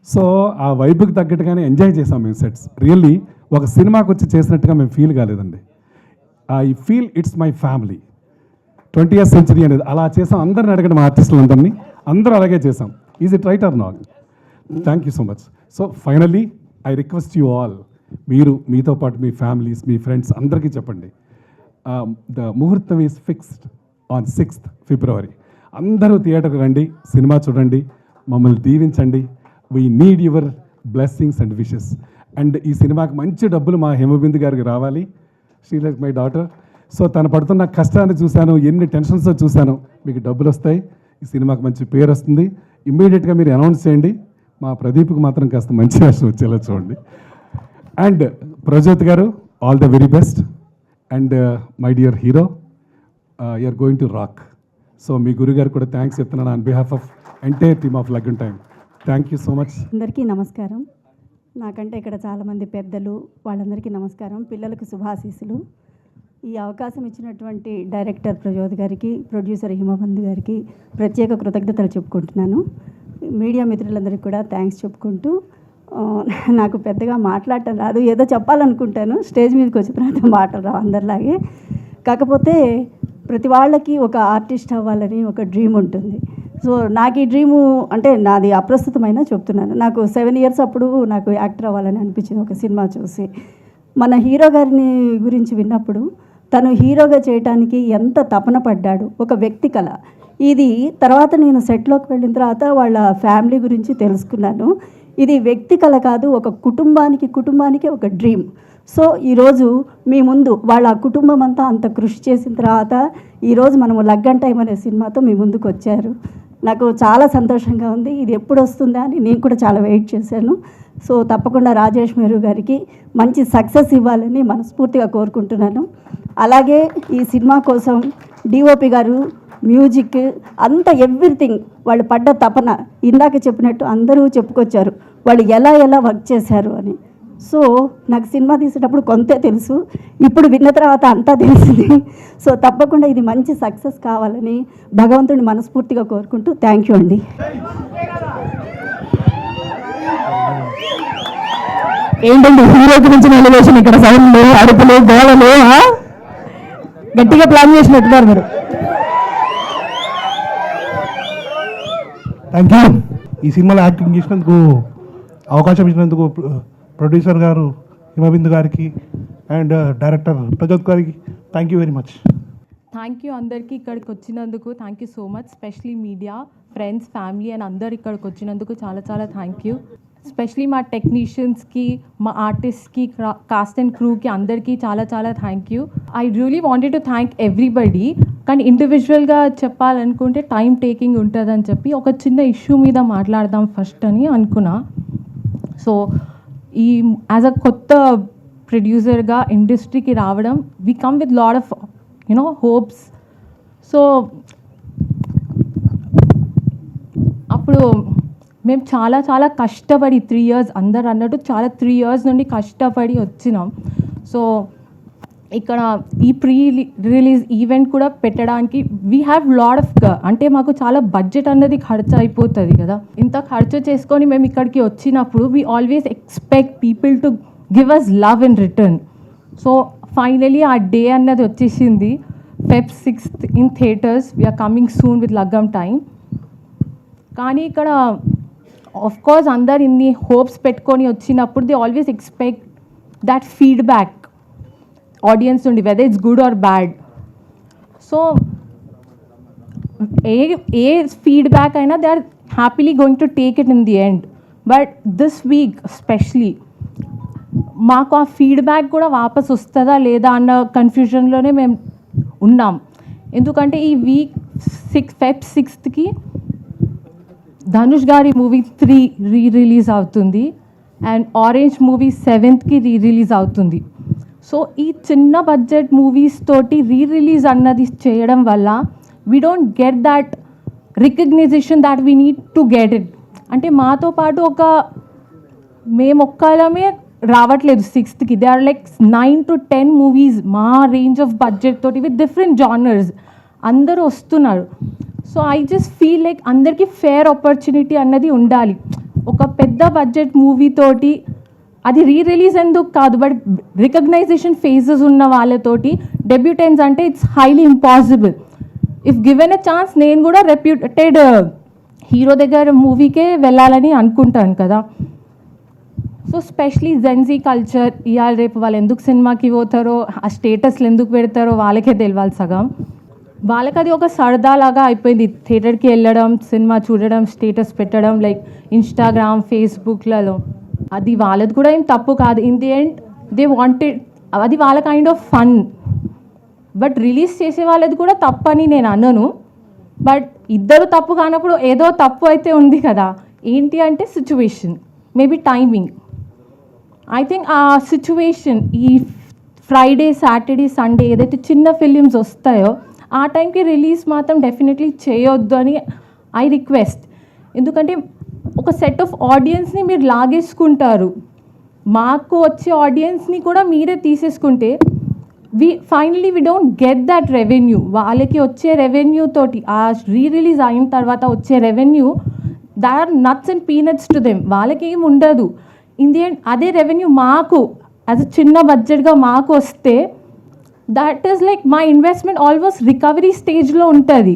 సో ఆ వైబ్కి తగ్గట్టుగానే ఎంజాయ్ చేసాం మేము సెట్స్. రియల్లీ ఒక సినిమాకి వచ్చి చేసినట్టుగా మేము ఫీల్ కాలేదండి. I feel it's my family. 20th century అనేది అలా చేసాం. అందరిని అడగడం ఆర్టిస్టులు అందరూ అలాగే చేసాం. Is it right are not? Thank you so much. So finally I request you all, మీతో పాటు మీ ఫ్యామిలీస్, మీ ఫ్రెండ్స్ అందరికీ చెప్పండి, ద ముహూర్తం is fixed on 6th February. అందరూ థియేటర్కి రండి, సినిమా చూడండి, మమ్మల్ని దీవించండి. We need your blessings and wishes. And ఈ సినిమాకి మంచి డబ్బులు మా హేమబిందు గారికి రావాలి. She like my daughter. So తను పడుతున్న కష్టాన్ని చూశాను, ఎన్ని టెన్షన్స్తో చూశాను. మీకు డబ్బులు వస్తాయి, ఈ సినిమాకి మంచి పేరు వస్తుంది. ఇమ్మీడియట్గా మీరు అనౌన్స్ చేయండి. మా ప్రదీప్కి మాత్రం కాస్త మంచి వేషం వచ్చేలా చూడండి. అండ్ ప్రజోత్ గారు, all the very best. And my dear hero, you're going to rock. So మీ గురుగారు కూడా థ్యాంక్స్ చెప్తున్నాను on behalf of entire team of Laggan time. Thank you so much. అందరికీ నమస్కారం. నాకంటే ఇక్కడ చాలామంది పెద్దలు, వాళ్ళందరికీ నమస్కారం. పిల్లలకు శుభాశీస్సులు. ఈ అవకాశం ఇచ్చినటువంటి డైరెక్టర్ ప్రజోత్ గారికి, ప్రొడ్యూసర్ హిమబంధు గారికి ప్రత్యేక కృతజ్ఞతలు చెప్పుకుంటున్నాను. మీడియా మిత్రులందరికీ కూడా థ్యాంక్స్ చెప్పుకుంటూ, నాకు పెద్దగా మాట్లాడటం రాదు, ఏదో చెప్పాలనుకుంటాను, స్టేజ్ మీదకి వచ్చిన తర్వాత మాటలు రావు అందరిలాగే. కాకపోతే ప్రతి వాళ్ళకి ఒక ఆర్టిస్ట్ అవ్వాలని ఒక డ్రీమ్ ఉంటుంది. సో నాకు ఈ డ్రీము అంటే నాది అప్రస్తుతమైన చెప్తున్నాను. నాకు 7 years అప్పుడు నాకు యాక్టర్ అవ్వాలని అనిపించింది ఒక సినిమా చూసి. మన హీరో గారిని గురించి విన్నప్పుడు తను హీరోగా చేయటానికి ఎంత తపన పడ్డాడు, ఒక వ్యక్తి కళ ఇది. తర్వాత నేను సెట్లోకి వెళ్ళిన తర్వాత వాళ్ళ ఫ్యామిలీ గురించి తెలుసుకున్నాను. ఇది వ్యక్తి కళ కాదు, ఒక కుటుంబానికి ఒక డ్రీమ్. సో ఈరోజు మీ ముందు వాళ్ళ కుటుంబం అంతా అంత కృషి చేసిన తర్వాత ఈరోజు మనము లగ్గన్ టైం అనే సినిమాతో మీ ముందుకు వచ్చారు. నాకు చాలా సంతోషంగా ఉంది. ఇది ఎప్పుడు వస్తుందా అని నేను కూడా చాలా వెయిట్ చేశాను. సో తప్పకుండా రాజేష్ మేరు గారికి మంచి సక్సెస్ ఇవ్వాలని మనస్ఫూర్తిగా కోరుకుంటున్నాను. అలాగే ఈ సినిమా కోసం డిఓపి గారు మ్యూజిక్ అంత ఎవ్రీథింగ్ వాళ్ళు పడ్డ తపన ఇందాక చెప్పినట్టు అందరూ చెప్పుకొచ్చారు వాళ్ళు ఎలా ఎలా వర్క్ చేశారు అని. సో నాకు సినిమా తీసేటప్పుడు కొంతే తెలుసు, ఇప్పుడు విన్న తర్వాత అంతా తెలిసింది. సో తప్పకుండా ఇది మంచి సక్సెస్ కావాలని భగవంతుడిని మనస్ఫూర్తిగా కోరుకుంటూ థ్యాంక్ యూ అండి. ఏంటండి హీరో గురించి ఎలివేషన్ ఇక్కడ సౌండ్లు అరుపులు గోళలు గట్టిగా ప్లాన్ చేసినట్టున్నారు మీరు. Thank you. ఈ సినిమాలో యాక్టింగ్ చేసినందుకు అవకాశం ఇచ్చినందుకు ప్రొడ్యూసర్ గారు హిమబిందు గారికి అండ్ డైరెక్టర్ ప్రజోత్ గారికి thank you very much. Thank you అందరికీ ఇక్కడికి వచ్చినందుకు. Thank you so much. Especially media, friends, family and అందరు ఇక్కడికి వచ్చినందుకు చాలా చాలా థ్యాంక్ యూ. స్పెషలీ మా టెక్నీషియన్స్కి, మా ఆర్టిస్ట్కి, కాస్ట్ అండ్ క్రూకి అందరికీ చాలా చాలా thank you. I really wanted to thank everybody. కానీ ఇండివిజువల్గా చెప్పాలనుకుంటే టైం టేకింగ్ ఉంటుందని చెప్పి ఒక చిన్న ఇష్యూ మీద మాట్లాడదాం ఫస్ట్ అని అనుకున్నా. సో ఈ యాజ్ అ కొత్త ప్రొడ్యూసర్గా ఇండస్ట్రీకి రావడం, we come with lot of hopes. So అప్పుడు మేము చాలా చాలా కష్టపడి 3 years అందరు అన్నట్టు చాలా 3 years నుండి కష్టపడి వచ్చినాం. సో ఇక్కడ ఈ రిలీజ్ ఈవెంట్ కూడా పెట్టడానికి వీ హ్యావ్ లాడ్ ఆఫ్ అంటే మాకు చాలా బడ్జెట్ అన్నది ఖర్చు అయిపోతుంది కదా. ఇంత ఖర్చు చేసుకొని మేము ఇక్కడికి వచ్చినప్పుడు we always expect people to give us love in return. So finally ఆ డే అన్నది వచ్చేసింది. Feb 6th in theatres. We're coming soon with Laggam time. కానీ ఇక్కడ ఆఫ్ కోర్స్ అందరు ఇన్ని హోప్స్ పెట్టుకొని వచ్చినప్పుడు they always expect that feedback audience నుండి, whether it's good or bad. So ఏ ఫీడ్బ్యాక్ అయినా they are happily going to take it in the end. But this week specially మాకు ఆ ఫీడ్బ్యాక్ కూడా వాపస్ వస్తుందా లేదా అన్న కన్ఫ్యూజన్లోనే మేము ఉన్నాం. ఎందుకంటే ఈ వీక్ Feb 6th ధనుష్ గారి మూవీ 3 రిలీజ్ అవుతుంది and orange movie 7th release అవుతుంది. సో ఈ చిన్న బడ్జెట్ మూవీస్ తోటి రిలీజ్ అన్నది చేయడం వల్ల we don't get that recognition that we need to get it. అంటే మాతో పాటు మేము ఒక్కలమే రావట్లేదు 6th. They are like 9 to 10 movies మా రేంజ్ ఆఫ్ బడ్జెట్ తోటి విత్ డిఫరెంట్ జానర్స్ అందరూ వస్తున్నారు. So I just feel like అందరికీ ఫేర్ ఆపర్చునిటీ అన్నది ఉండాలి. ఒక పెద్ద బడ్జెట్ మూవీ తోటి అది రిలీజ్ ఎందుకు కాదు, బట్ రికగ్నైజేషన్ ఫేజెస్ ఉన్న వాళ్ళతోటి డెబ్యూటెంట్స్ అంటే it's highly impossible. If given a chance నేను కూడా రెప్యూటెడ్ హీరో దగ్గర మూవీకే వెళ్ళాలని అనుకుంటాను కదా. సో స్పెషలీ జెన్జీ కల్చర్ ఇవాళ రేపు వాళ్ళు ఎందుకు సినిమాకి పోతారో, ఆ స్టేటస్లు ఎందుకు పెడతారో వాళ్ళకే తెలియాలి సగం. వాళ్ళకి అది ఒక సరదాలాగా అయిపోయింది. థియేటర్కి వెళ్ళడం, సినిమా చూడడం, స్టేటస్ పెట్టడం లైక్ ఇన్స్టాగ్రామ్, ఫేస్బుక్లలో. అది వాళ్ళది కూడా ఏం తప్పు కాదు. In the end they wanted, అది వాళ్ళ kind of fun. But release చేసే వాళ్ళది కూడా తప్పు అని నేను అనను. బట్ ఇద్దరు తప్పు కానప్పుడు ఏదో తప్పు అయితే ఉంది కదా. ఏంటి అంటే situation, maybe timing. I think ఆ సిచ్యువేషన్ ఈ ఫ్రైడే, సాటర్డే, సండే ఏదైతే చిన్న ఫిలిమ్స్ వస్తాయో ఆ టైంకి రిలీజ్ మాత్రం డెఫినెట్లీ చేయొద్దు అని ఐ రిక్వెస్ట్. ఎందుకంటే ఒక సెట్ ఆఫ్ ఆడియన్స్ని మీరు లాగేసుకుంటారు. మాకు వచ్చే ఆడియన్స్ని కూడా మీరే తీసేసుకుంటే finally we don't get that revenue. వాళ్ళకి వచ్చే రెవెన్యూ తోటి ఆ రిలీజ్ అయిన తర్వాత వచ్చే revenue that are nuts and peanuts to them. వాళ్ళకి ఏం ఉండదు. ఇన్ ది ఎండ్ అదే రెవెన్యూ మాకు యాజ్ అ చిన్న బడ్జెట్గా మాకు వస్తే that is like my investment almost recovery స్టేజ్లో ఉంటుంది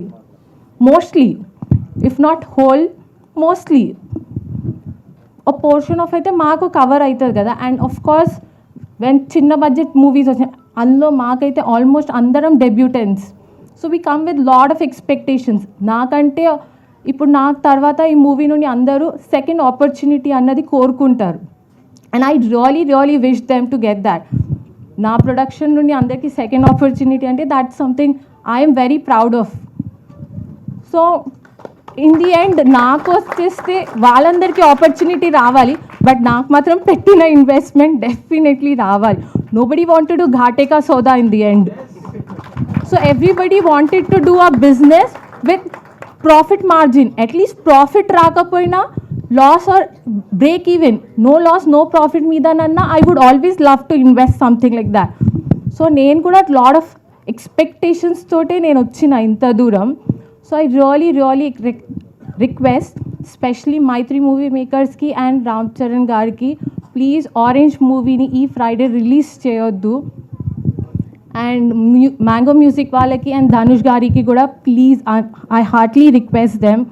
mostly, if not whole, mostly ఒక పోర్షన్ ఆఫ్ అయితే మాకు కవర్ అవుతుంది కదా. అండ్ ఆఫ్ కోర్స్ వెన్ చిన్న బడ్జెట్ మూవీస్ వచ్చాయి అందులో మాకైతే ఆల్మోస్ట్ అందరం debutants. So we come with lot of expectations. నాకంటే ఇప్పుడు నాకు తర్వాత ఈ మూవీ నుండి అందరూ సెకండ్ ఆపర్చునిటీ అన్నది కోరుకుంటారు. And I really wish them to get that. నా ప్రొడక్షన్ నుండి అందరికీ సెకండ్ ఆపర్చునిటీ అంటే that's something I'm very proud of. So in the end నాకు వచ్చేస్తే వాళ్ళందరికీ ఆపర్చునిటీ రావాలి, బట్ నాకు మాత్రం పెట్టిన ఇన్వెస్ట్మెంట్ డెఫినెట్లీ రావాలి. నోబడీ వాంటెడ్ టు ఘాటే కా సౌదా in the end. So everybody wanted to do a business with profit margin, at least profit rakapoina, loss or break even, no loss no profit meeda nanna I would always love to invest something like that. So nenu kuda lot of expectations tote nenu ochina inta dooram. So I really request especially Maitri movie makers ki and Ram Charan garki, please Orange movie ni ee Friday release cheyoddu. And Mango Music వాళ్ళకి and Dhanush గారికి కూడా please I heartily request them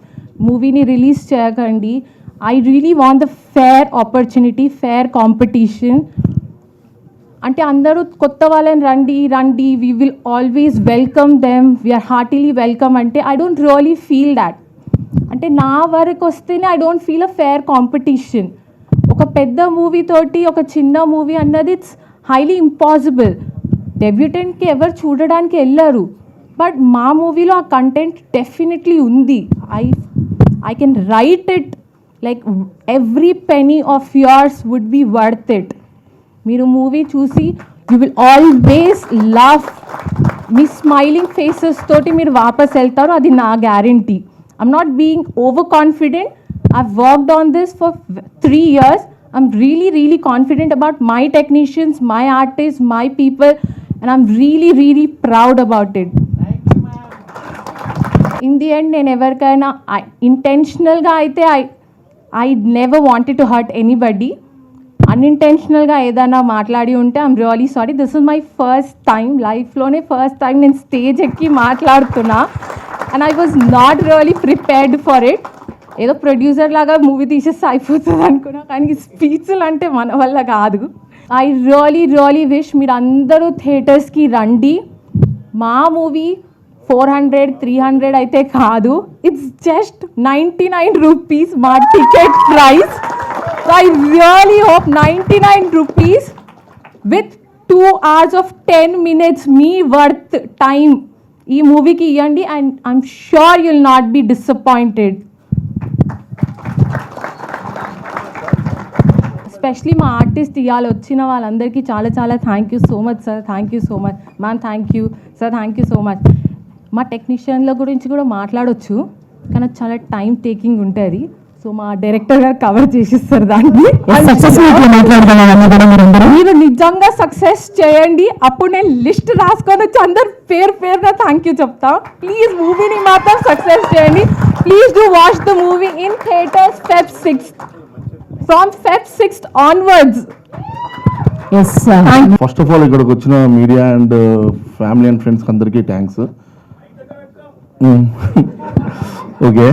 మూవీని release చేయకండి. I really want the fair opportunity, fair competition. అంటే అందరూ కొత్త వాళ్ళని రండి we will always welcome them, we're heartily welcome అంటే I don't really feel that. అంటే నా వరకు వస్తేనే I don't feel a fair competition. ఒక పెద్ద మూవీ తోటి ఒక చిన్న మూవీ అన్నది ఇట్స్ హైలీ ఇంపాసిబుల్. డెబ్యూటెంట్కి ఎవరు చూడడానికి వెళ్ళారు, బట్ మా మూవీలో ఆ కంటెంట్ డెఫినెట్లీ ఉంది. I can write it like every penny of yours would be worth it. మీరు మూవీ చూసి యూ విల్ ఆల్వేస్ లవ్, మీ స్మైలింగ్ ఫేసెస్ తోటి మీరు వాపస్ వెళ్తారు, అది నా guarantee. I'm not being over confident. I've worked on this for 3 years. I'm really confident about my technicians, my artists, my people, and I'm really proud about it. In the end, నేను ఎవరికైనా ఇంటెన్షనల్గా అయితే I never wanted to hurt anybody. అన్ఇంటెన్షనల్గా ఏదైనా మాట్లాడి ఉంటే I'm really sorry. This is my first time, లైఫ్లోనే first time నేను stage ఎక్కి మాట్లాడుతున్నా, and I was not really prepared for it. ఏదో ప్రొడ్యూసర్ లాగా మూవీ తీసేస్తే అయిపోతుంది అనుకున్నా, కానీ స్పీచ్లు అంటే మన వల్ల కాదు. ఐ రియలీ విష్ మీరు అందరూ థియేటర్స్కి రండి. మా మూవీ 400-300 అయితే కాదు, ఇట్స్ జస్ట్ 99 రూపీస్ మా ticket price. I really hope 99 rupees with 2 hours of 10 minutes మీ వర్త్ టైం ఈ మూవీకి ఇవ్వండి, and I'm sure you will not be disappointed. Especially మా ఆర్టిస్ట్ ఇవాళ వచ్చిన వాళ్ళందరికీ చాలా thank you so much sir. Thank you so much ma'am. Thank you sir. Thank you so much. మా టెక్నీషియన్ల గురించి కూడా మాట్లాడవచ్చు, కానీ చాలా టైం టేకింగ్ ఉంటుంది. సో మా డైరెక్టర్ గారు కవర్ చేసిస్తారు దాన్ని. మీరు నిజంగా సక్సెస్ చేయండి, అప్పుడు నేను లిస్ట్ రాసుకొని వచ్చి అందరు పేరున థ్యాంక్ యూ చెప్తా. ప్లీజ్ మూవీని మాత్రం సక్సెస్ చేయండి. Please do watch the movie in theatres Feb 6th. From Feb 6th onwards. Yes sir. First of all ఇక్కడికి వచ్చిన మీడియా అండ్ ఫ్యామిలీ అండ్ ఫ్రెండ్స్కి అందరికీ థ్యాంక్స్. ఓకే,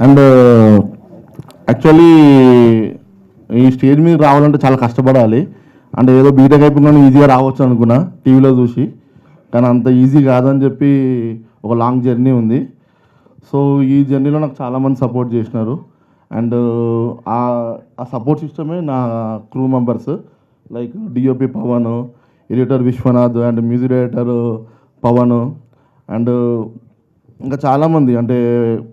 అండ్ యాక్చువల్లీ ఈ స్టేజ్ మీద రావాలంటే చాలా కష్టపడాలి. అంటే ఏదో బీటెక్ అయిపోయినా ఈజీగా రావచ్చు అనుకున్నా టీవీలో చూసి, కానీ అంత ఈజీ కాదని చెప్పి ఒక లాంగ్ జర్నీ ఉంది. సో ఈ జర్నీలో నాకు చాలామంది సపోర్ట్ చేసినారు, అండ్ ఆ సపోర్ట్ సిస్టమే నా crew members like DOP Pavan, editor Vishwanath, and music director Pavan, and ఇంకా చాలామంది అంటే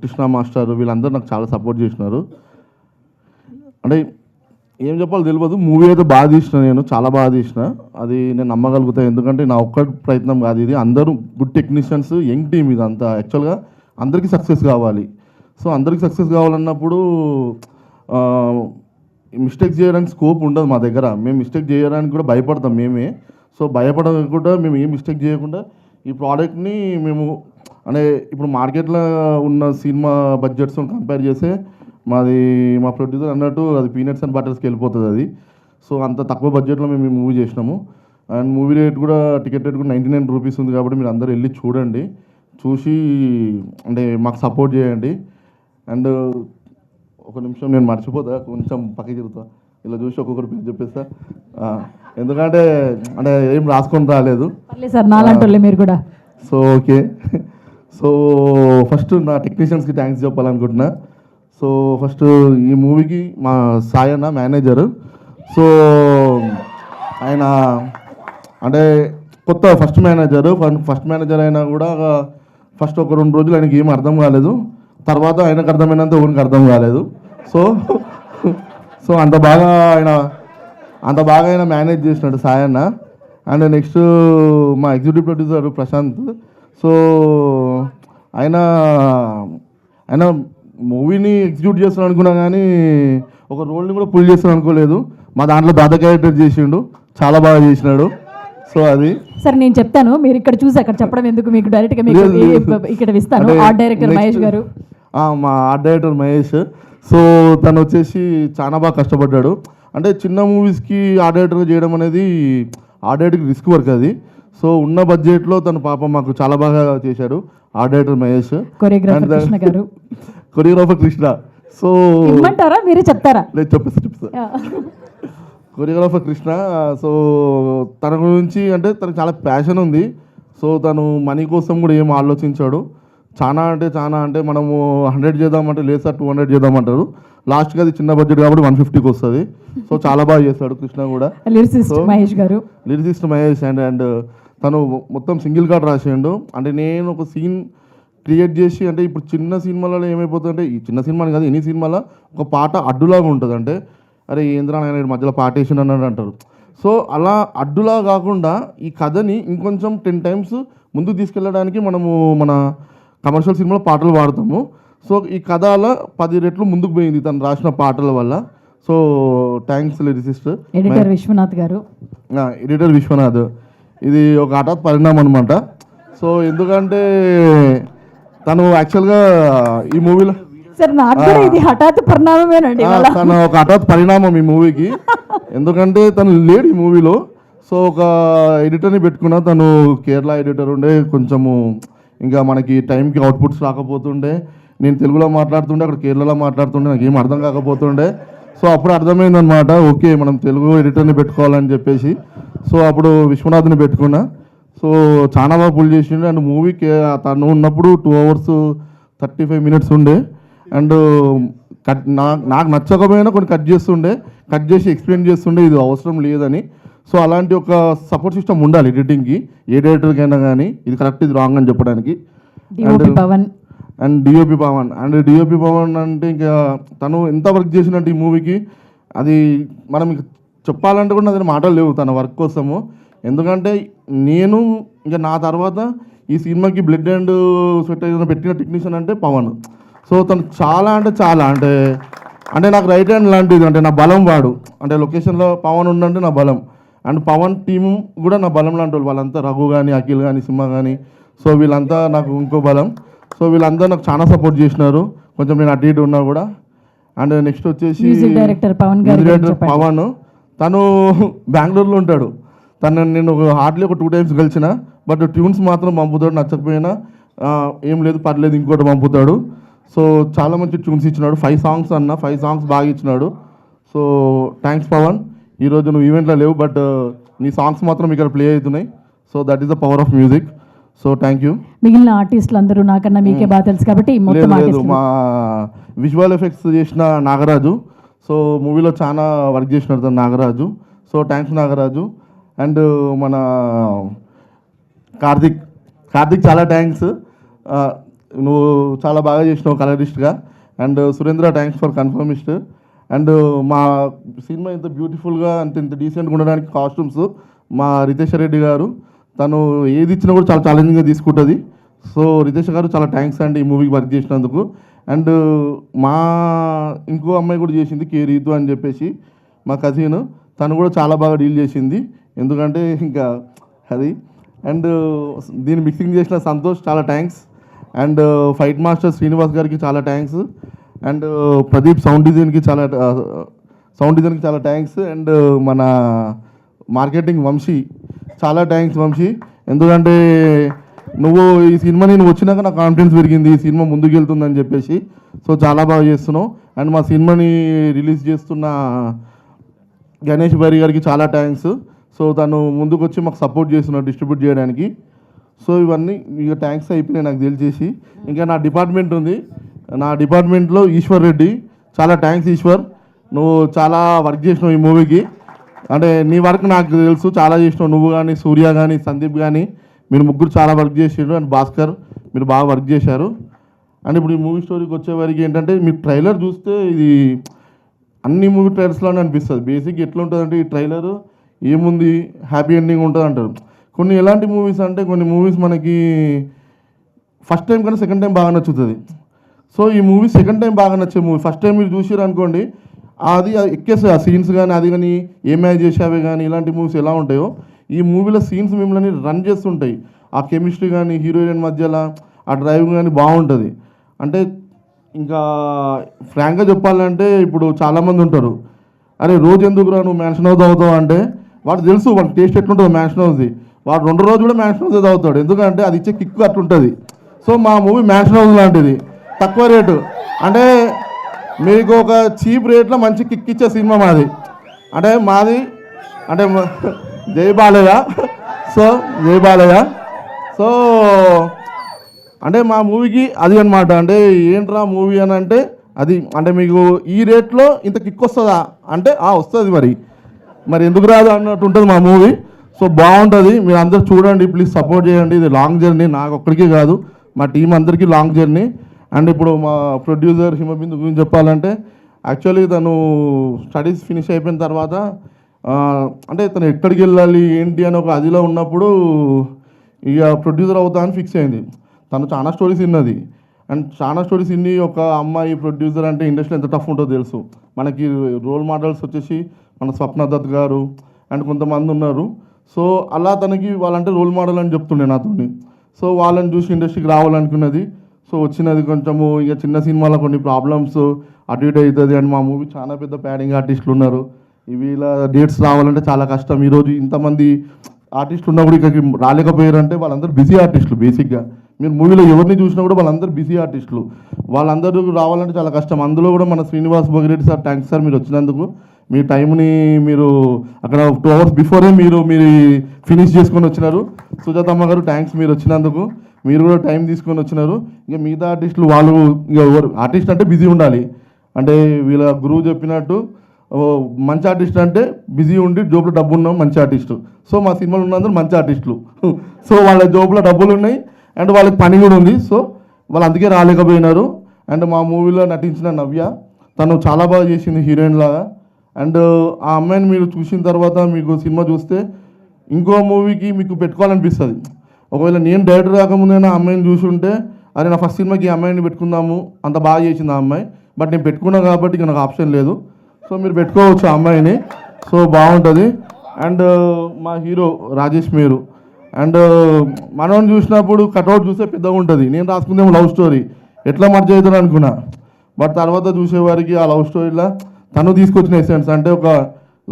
కృష్ణ మాస్టర్, వీళ్ళందరూ నాకు చాలా సపోర్ట్ చేసినారు. అంటే ఏం చెప్పాలో తెలియదు. మూవీ అయితే బాగా తీసిన, నేను చాలా బాగా తీసిన, అది నేను నమ్మగలుగుతాను. ఎందుకంటే నా ఒక్క ప్రయత్నం కాదు ఇది, అందరూ గుడ్ టెక్నీషియన్స్, యంగ్ టీమ్ ఇదంతా. యాక్చువల్గా అందరికీ సక్సెస్ కావాలి. సో అందరికీ సక్సెస్ కావాలన్నప్పుడు మిస్టేక్ చేయడానికి స్కోప్ ఉండదు మా దగ్గర. మేము మిస్టేక్ చేయడానికి కూడా భయపడతాం మేమే. సో భయపడకుండా మేము ఏం మిస్టేక్ చేయకుండా ఈ ప్రోడక్ట్ని మేము అంటే ఇప్పుడు మార్కెట్లో ఉన్న సినిమా బడ్జెట్స్తో కంపేర్ చేస్తే మా ప్రొడ్యూసర్ అన్నట్టు అది పీనట్స్ అండ్ బటర్స్కి వెళ్ళిపోతుంది అది. సో అంత తక్కువ బడ్జెట్లో మేము ఈ మూవీ చేసినాము. అండ్ మూవీ రేట్ కూడా, టికెట్ రేట్ కూడా 99 రూపీస్ ఉంది. కాబట్టి మీరు అందరూ వెళ్ళి చూడండి, చూసి అంటే మాకు సపోర్ట్ చేయండి. అండ్ ఒక నిమిషం నేను మర్చిపోతా, కొంచెం పక్కకి తిరుగుతా, ఇలా చూసి ఒక్కొక్కరు పేరు చెప్పేస్తా. ఎందుకంటే అంటే ఏం రాసుకొని రాలేదు సార్ నాలంటోళ్ళే మీరు కూడా. సో ఓకే, సో ఫస్ట్ నా టెక్నీషియన్స్కి థ్యాంక్స్ చెప్పాలనుకుంటున్నా. సో ఫస్ట్ ఈ మూవీకి మా సాయి అన్న మేనేజర్. సో ఆయన అంటే కొత్త ఫస్ట్ మేనేజర్ అయినా కూడా ఫస్ట్ ఒక 2 రోజులు ఆయనకి ఏం అర్థం కాలేదు. తర్వాత ఆయనకు అర్థమైనంత ఊరికి అర్థం కాలేదు. సో అంత బాగా ఆయన మేనేజ్ చేసినాడు సాయి అన్న. అండ్ నెక్స్ట్ మా ఎగ్జిక్యూటివ్ ప్రొడ్యూసర్ ప్రశాంత్. సో ఆయన ఆయన మూవీని ఎగ్జిక్యూట్ చేస్తాను అనుకున్నా కానీ ఒక రోల్ని కూడా పుల్ చేస్తాను అనుకోలేదు. మా దాంట్లో దాదా క్యారెక్టర్ చేసిండు, చాలా బాగా చేసినాడు. సో అది సరే నేను చెప్తాను, మీరు ఇక్కడ చూసి అక్కడ చెప్పడం ఎందుకు, మీకు డైరెక్ట్గా మీకు ఇక్కడ ఇస్తాను. ఆర్ట్ డైరెక్టర్ మహేష్ గారు, మా ఆర్ట్ డైరెక్టర్ మహేష్. సో తను వచ్చేసి చాలా బాగా కష్టపడ్డాడు. అంటే చిన్న మూవీస్కి ఆర్ట్ డైరెక్టర్గా చేయడం అనేది ఆర్ట్ డైరెక్టర్కి రిస్క్ వర్క్ అది. సో ఉన్న బడ్జెట్లో తను పాపం మాకు చాలా బాగా చేశాడు art director Mahesh. Choreographer Krishna గారు, కొరియోగ్రాఫర్ కృష్ణ. సో ఇమ్మంటారా మీరే చెప్తారా? లేదు చెప్పేస్తా. కొరియోగ్రాఫర్ కృష్ణ. సో తన గురించి అంటే తనకు చాలా ప్యాషన్ ఉంది. సో తను మనీ కోసం కూడా ఏం ఆలోచించాడు. చాలా అంటే మనము 100 చేద్దామంటే లేదు సార్ 200 చేద్దామంటారు. లాస్ట్కి అది చిన్న బడ్జెట్ కాబట్టి 150కి వస్తుంది. సో చాలా బాగా చేస్తాడు కృష్ణ కూడా. లిరిసిస్ట్ మహేష్ గారు, లిరిసిస్ట్ మహేష్. అండ్ తను మొత్తం సింగిల్ కార్డ్ రాసిండు. అంటే నేను ఒక సీన్ క్రియేట్ చేసి, అంటే ఇప్పుడు చిన్న సినిమాలలో ఏమైపోతుందంటే, ఈ చిన్న సినిమాని కాదు ఎన్ని సినిమాలో ఒక పాట అడ్డులాగా ఉంటుంది. అంటే అరే ఏంద్రా ఆయన మధ్యలో పాట వేసిన అన్నట్టు అంటారు. సో అలా అడ్డులా కాకుండా ఈ కథని ఇంకొంచెం 10 times ముందుకు తీసుకెళ్ళడానికి మనము మన కమర్షియల్ సినిమాలో పాటలు వాడతాము. సో ఈ కథ అలా 10 రెట్లు ముందుకు పోయింది తను రాసిన పాటల వల్ల. So thanks lyricist. Editor Vishwanath గారు. ఎడిటర్ విశ్వనాథ్. ఇది ఒక హఠాత్ పరిణామం అనమాట. సో ఎందుకంటే తను యాక్చువల్గా ఈ మూవీలో సార్ నాకు కూడా ఇది హఠాత్ పరిణామమేనండి. తను ఒక హఠాత్ పరిణామం ఈ మూవీకి. ఎందుకంటే తను లేడు ఈ మూవీలో. సో ఒక ఎడిటర్ని పెట్టుకున్నా, తను కేరళ ఎడిటర్ ఉండే. కొంచెము ఇంకా మనకి టైంకి అవుట్పుట్స్ రాకపోతుండే. నేను తెలుగులో మాట్లాడుతుండే, అక్కడ కేరళలో మాట్లాడుతుండే, నాకు ఏం అర్థం కాకపోతుండే. సో అప్పుడు అర్థమైందనమాట, ఓకే మనం తెలుగు ఎడిటర్ని పెట్టుకోవాలని చెప్పేసి. సో అప్పుడు విశ్వనాథ్ని పెట్టుకున్నా. సో చాలా బాగా పుల్ చేసిండు. అండ్ మూవీకి తను ఉన్నప్పుడు 2 hours 35 minutes ఉండే. అండ్ నాకు నచ్చకపోయినా కొన్ని కట్ చేసి ఎక్స్ప్లెయిన్ చేస్తుండే ఇది అవసరం లేదని. సో అలాంటి ఒక సపోర్ట్ సిస్టమ్ ఉండాలి ఎడిటింగ్కి, ఏ డైరెక్టర్కైనా కానీ ఇది కరెక్ట్ ఇది రాంగ్ అని చెప్పడానికి. అండ్ డిఓపి పవన్ అంటే ఇంకా తను ఎంత వర్క్ చేసినట్టు ఈ మూవీకి అది మనం చెప్పాలంటే కూడా అదే మాటలు లేవు తన వర్క్ కోసము. ఎందుకంటే నేను ఇంకా నా తర్వాత ఈ సినిమాకి బ్లడ్ అండ్ స్వెట్ పెట్టిన టెక్నీషియన్ అంటే పవన్. సో తను చాలా అంటే నాకు రైట్ హ్యాండ్ లాంటిది. అంటే నా బలం వాడు. అంటే లొకేషన్లో పవన్ ఉందంటే నా బలం. అండ్ పవన్ టీము కూడా నా బలం లాంటి వాళ్ళు. వాళ్ళంతా రఘు కానీ, అఖిల్ కానీ, సింహ కానీ. సో వీళ్ళంతా నాకు ఇంకో బలం. సో వీళ్ళంతా నాకు చాలా సపోర్ట్ చేసినారు. కొంచెం నేను అటు ఇటు ఉన్నా కూడా. అండ్ నెక్స్ట్ వచ్చేసి డైరెక్టర్ పవన్. తను బెంగళూరులో ఉంటాడు. నేను హార్డ్లీ ఒక 2 times కలిసిన. బట్ ట్యూన్స్ మాత్రం పంపుతాడు. నచ్చకపోయినా ఏం లేదు పర్లేదు ఇంకోటి పంపుతాడు. సో చాలా మంచి ట్యూన్స్ ఇచ్చినాడు. 5 songs అన్న, 5 songs బాగా ఇచ్చినాడు. So thanks Pawan. ఈరోజు నువ్వు ఈవెంట్లో లేవు, బట్ నీ సాంగ్స్ మాత్రం ఇక్కడ ప్లే అవుతున్నాయి. So that is the power of music. So thank you. మిగిలిన ఆర్టిస్టులు అందరూ నాకన్నా మీకే బాగా తెలుసు కాబట్టి లేదు మా విజువల్ ఎఫెక్ట్స్ చేసిన నాగరాజు. సో మూవీలో చాలా వర్క్ చేసినాడు తను Nagaraju. So thanks Nagaraju. And మన కార్తిక్ చాలా థ్యాంక్స్. నువ్వు చాలా బాగా చేసినావు కలరిస్ట్గా. And Surendra thanks for conformist. And మా సినిమా ఇంత బ్యూటిఫుల్గా ఇంత డీసెంట్గా ఉండడానికి కాస్ట్యూమ్స్ మా రితేష్ రెడ్డి గారు. తను ఏది ఇచ్చినా కూడా చాలా ఛాలెంజింగ్గా తీసుకుంటుంది. సో రితేష్ గారు చాలా థ్యాంక్స్ అండి ఈ మూవీకి వర్క్ చేసినందుకు. అండ్ మా ఇంకో అమ్మాయి కూడా చేసింది కే రీతు అని చెప్పేసి మా కజిన్. తను కూడా చాలా బాగా డీల్ చేసింది. ఎందుకంటే ఇంకా అది. అండ్ దీన్ని మిక్సింగ్ చేసిన సంతోష్ చాలా thanks. And fight master Srinivas గారికి చాలా థ్యాంక్స్. అండ్ ప్రదీప్ సౌండ్ డిజైన్కి చాలా థ్యాంక్స్. అండ్ మన మార్కెటింగ్ వంశీ చాలా థ్యాంక్స్ వంశీ. ఎందుకంటే నువ్వు ఈ సినిమాని నువ్వు వచ్చినాక నాకు కాన్ఫిడెన్స్ పెరిగింది ఈ సినిమా ముందుకు వెళ్తుందని చెప్పేసి. సో చాలా బాగా చేస్తున్నావు. అండ్ మా సినిమాని రిలీజ్ చేస్తున్న గణేష్ బారి గారికి చాలా థ్యాంక్స్. సో తను ముందుకు వచ్చి మాకు సపోర్ట్ చేస్తున్నాడు డిస్ట్రిబ్యూట్ చేయడానికి. సో ఇవన్నీ ఇక థ్యాంక్స్ అయిపోయినాయి నాకు తెలిసేసి. ఇంకా నా డిపార్ట్మెంట్ ఉంది. నా డిపార్ట్మెంట్లో ఈశ్వర్ రెడ్డి చాలా థ్యాంక్స్ ఈశ్వర్. నువ్వు చాలా వర్క్ చేసినావు ఈ మూవీకి. అంటే నీ వర్క్ నాకు తెలుసు చాలా చేసినావు. నువ్వు కానీ సూర్య కానీ సందీప్ కానీ మీరు ముగ్గురు చాలా వర్క్ చేసారు. అండ్ భాస్కర్ మీరు బాగా వర్క్ చేశారు. అండ్ ఇప్పుడు ఈ మూవీ స్టోరీకి వచ్చేవారికి ఏంటంటే మీరు ట్రైలర్ చూస్తే ఇది అన్ని మూవీ ట్రైలర్స్లోనే అనిపిస్తుంది. బేసిక్ ఎట్లా ఉంటుందంటే ఈ ట్రైలర్ ఏముంది హ్యాపీ ఎండింగ్ ఉంటుంది అంటారు. కొన్ని ఎలాంటి మూవీస్ అంటే కొన్ని మూవీస్ మనకి ఫస్ట్ టైం కన్నా సెకండ్ టైం బాగా నచ్చుతుంది. సో ఈ మూవీ సెకండ్ టైం బాగా నచ్చే మూవీ. ఫస్ట్ టైం మీరు చూసారు అనుకోండి, అది ఎక్కేస్తుంది ఆ సీన్స్ కానీ, అది కానీ ఏమై చేసావే కానీ, ఇలాంటి మూవీస్ ఎలా ఉంటాయో ఈ మూవీలో సీన్స్ మిమ్మల్ని రన్ చేస్తుంటాయి. ఆ కెమిస్ట్రీ కానీ, హీరోయిన్ మధ్యలో ఆ డ్రైవింగ్ కానీ బాగుంటుంది. అంటే ఇంకా ఫ్రాంక్గా చెప్పాలంటే ఇప్పుడు చాలామంది ఉంటారు, అరే రోజు ఎందుకురా నువ్వు మ్యాన్షన్ హౌస్ తాగుతావు అంటే, వాడు తెలుసు వాడు టేస్ట్ ఎట్లుంటుంది మ్యాన్షన్ హౌస్ది. వాడు 2 రోజులు కూడా మ్యాన్షన్ హౌస్ తాగుతాడు, ఎందుకంటే అది ఇచ్చే కిక్ అట్లుంటుంది. సో మా మూవీ మ్యాన్షన్ హౌస్ లాంటిది, తక్కువ రేటు. అంటే మీకు ఒక చీప్ రేట్లో మంచి కిక్ ఇచ్చే సినిమా మాది. అంటే మాది అంటే జై బాలయ్య. సో జై బాలయ్య. సో అంటే మా మూవీకి అది అనమాట. అంటే ఏంట్రా మూవీ అని అంటే అది అంటే మీకు ఈ రేట్లో ఇంత కిక్ వస్తుందా అంటే వస్తుంది, మరి ఎందుకు రాదు అన్నట్టు ఉంటుంది మా మూవీ. సో బాగుంటుంది, మీరు అందరు చూడండి, ప్లీజ్ సపోర్ట్ చేయండి. ఇది లాంగ్ జర్నీ, నాకు ఒక్కడికే కాదు మా టీం అందరికీ లాంగ్ జర్నీ. అండ్ ఇప్పుడు మా ప్రొడ్యూసర్ హిమబిందు గురించి చెప్పాలంటే, యాక్చువల్లీ తను స్టడీస్ ఫినిష్ అయిపోయిన తర్వాత అంటే తను ఎక్కడికి వెళ్ళాలి ఏంటి అని ఒక అదిలో ఉన్నప్పుడు ఇక ప్రొడ్యూసర్ అవుతా అని ఫిక్స్ అయింది. తను చాలా స్టోరీస్ విన్నది, అండ్ చాలా స్టోరీస్ విని ఒక అమ్మాయి ప్రొడ్యూసర్ అంటే ఇండస్ట్రీలో ఎంత టఫ్ ఉంటుందో తెలుసు. మనకి రోల్ మోడల్స్ వచ్చేసి మన స్వప్న దత్ గారు అండ్ కొంతమంది ఉన్నారు. సో అలా తనకి వాళ్ళంటే రోల్ మోడల్ అని చెప్తుండే నాతోని. సో వాళ్ళని చూసి ఇండస్ట్రీకి రావాలనుకున్నది. సో వచ్చినది కొంచెము ఇక చిన్న సినిమాలో కొన్ని ప్రాబ్లమ్స్ అటు ఇటు అవుతుంది. అండ్ మా మూవీ చాలా పెద్ద ప్యాడింగ్ ఆర్టిస్టులు ఉన్నారు, వీళ్ళ డేట్స్ రావాలంటే చాలా కష్టం. ఈరోజు ఇంతమంది ఆర్టిస్టులు ఉన్నా కూడా ఇక్కడికి రాలేకపోయారంటే వాళ్ళందరూ బిజీ ఆర్టిస్టులు. బేసిక్గా మీరు మూవీలో ఎవరిని చూసినా కూడా వాళ్ళందరూ బిజీ ఆర్టిస్టులు, వాళ్ళందరూ రావాలంటే చాలా కష్టం. అందులో కూడా మన Srinivas Bhogireddy sir, thanks sir మీరు వచ్చినందుకు. మీ టైంని మీరు అక్కడ 2 hours బిఫోరే మీరు ఫినిష్ చేసుకొని వచ్చినారు. సుజాతమ్మ గారు థ్యాంక్స్ మీరు వచ్చినందుకు, మీరు కూడా టైం తీసుకొని వచ్చినారు. ఇక మిగతా ఆర్టిస్టులు వాళ్ళు ఇక ఎవరు ఆర్టిస్ట్ అంటే బిజీ ఉండాలి. అంటే వీళ్ళ గురువు చెప్పినట్టు మంచి ఆర్టిస్ట్ అంటే బిజీ ఉండి జోబులో డబ్బు ఉన్నాం మంచి ఆర్టిస్టు. సో మా సినిమాలు ఉన్నందరూ మంచి ఆర్టిస్టులు. సో వాళ్ళ జోబులో డబ్బులు ఉన్నాయి అండ్ వాళ్ళకి పని కూడా ఉంది. సో వాళ్ళు అందుకే రాలేకపోయినారు. అండ్ మా మూవీలో నటించిన నవ్య, తను చాలా బాగా చేసింది హీరోయిన్ లాగా. అండ్ ఆ అమ్మాయిని మీరు చూసిన తర్వాత మీకు సినిమా చూస్తే ఇంకో మూవీకి మీకు పెట్టుకోవాలనిపిస్తుంది. ఒకవేళ నేను డైరెక్టర్ కాకముందైనా ఆ అమ్మాయిని చూసి ఉంటే, అరే నా ఫస్ట్ సినిమాకి ఈ అమ్మాయిని పెట్టుకుందాము, అంత బాగా చేసింది ఆ అమ్మాయి. బట్ నేను పెట్టుకున్నా కాబట్టి ఇక నాకు ఆప్షన్ లేదు. సో మీరు పెట్టుకోవచ్చు ఆ అమ్మాయిని. సో బాగుంటుంది. అండ్ మా హీరో రాజేష్ మేరు, అండ్ మనం చూసినప్పుడు కట్అవుట్ చూస్తే పెద్దగా ఉంటుంది. నేను రాసుకుందేమో లవ్ స్టోరీ, ఎట్లా మర్చి అవుతాను అనుకున్నా. బట్ తర్వాత చూసేవారికి ఆ లవ్ స్టోరీలో తను తీసుకొచ్చిన ఎసెన్స్, అంటే ఒక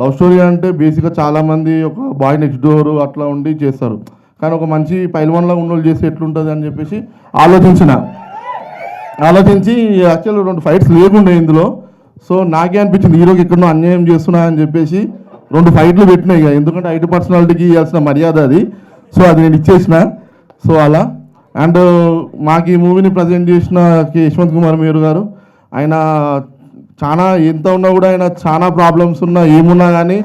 లవ్ స్టోరీ అంటే బేసిక్గా చాలామంది ఒక బాయ్ నెక్స్ట్ డోర్ అట్లా ఉండి చేస్తారు, కానీ ఒక మంచి పైల్వాన్లా ఉన్నోళ్ళు చేస్తే ఎట్లుంటుంది అని చెప్పేసి ఆలోచించి యాక్చువల్ 2 ఫైట్స్ లేకుండే ఇందులో. సో నాకే అనిపించింది హీరోకి ఎక్కడో అన్యాయం చేస్తున్నా అని చెప్పేసి 2 ఫైట్లు పెట్టినాయి. ఎందుకంటే ఐటీ పర్సనాలిటీకి ఇవ్వాల్సిన మర్యాద అది. సో అది నేను ఇచ్చేసిన. సో అలా. అండ్ మాకు ఈ మూవీని ప్రజెంట్ చేసిన యశ్వంత్ కుమార్ మేరు గారు, ఆయన చాలా ఎంత ఉన్నా కూడా ఆయన చాలా ప్రాబ్లమ్స్ ఉన్నా ఏమున్నా కానీ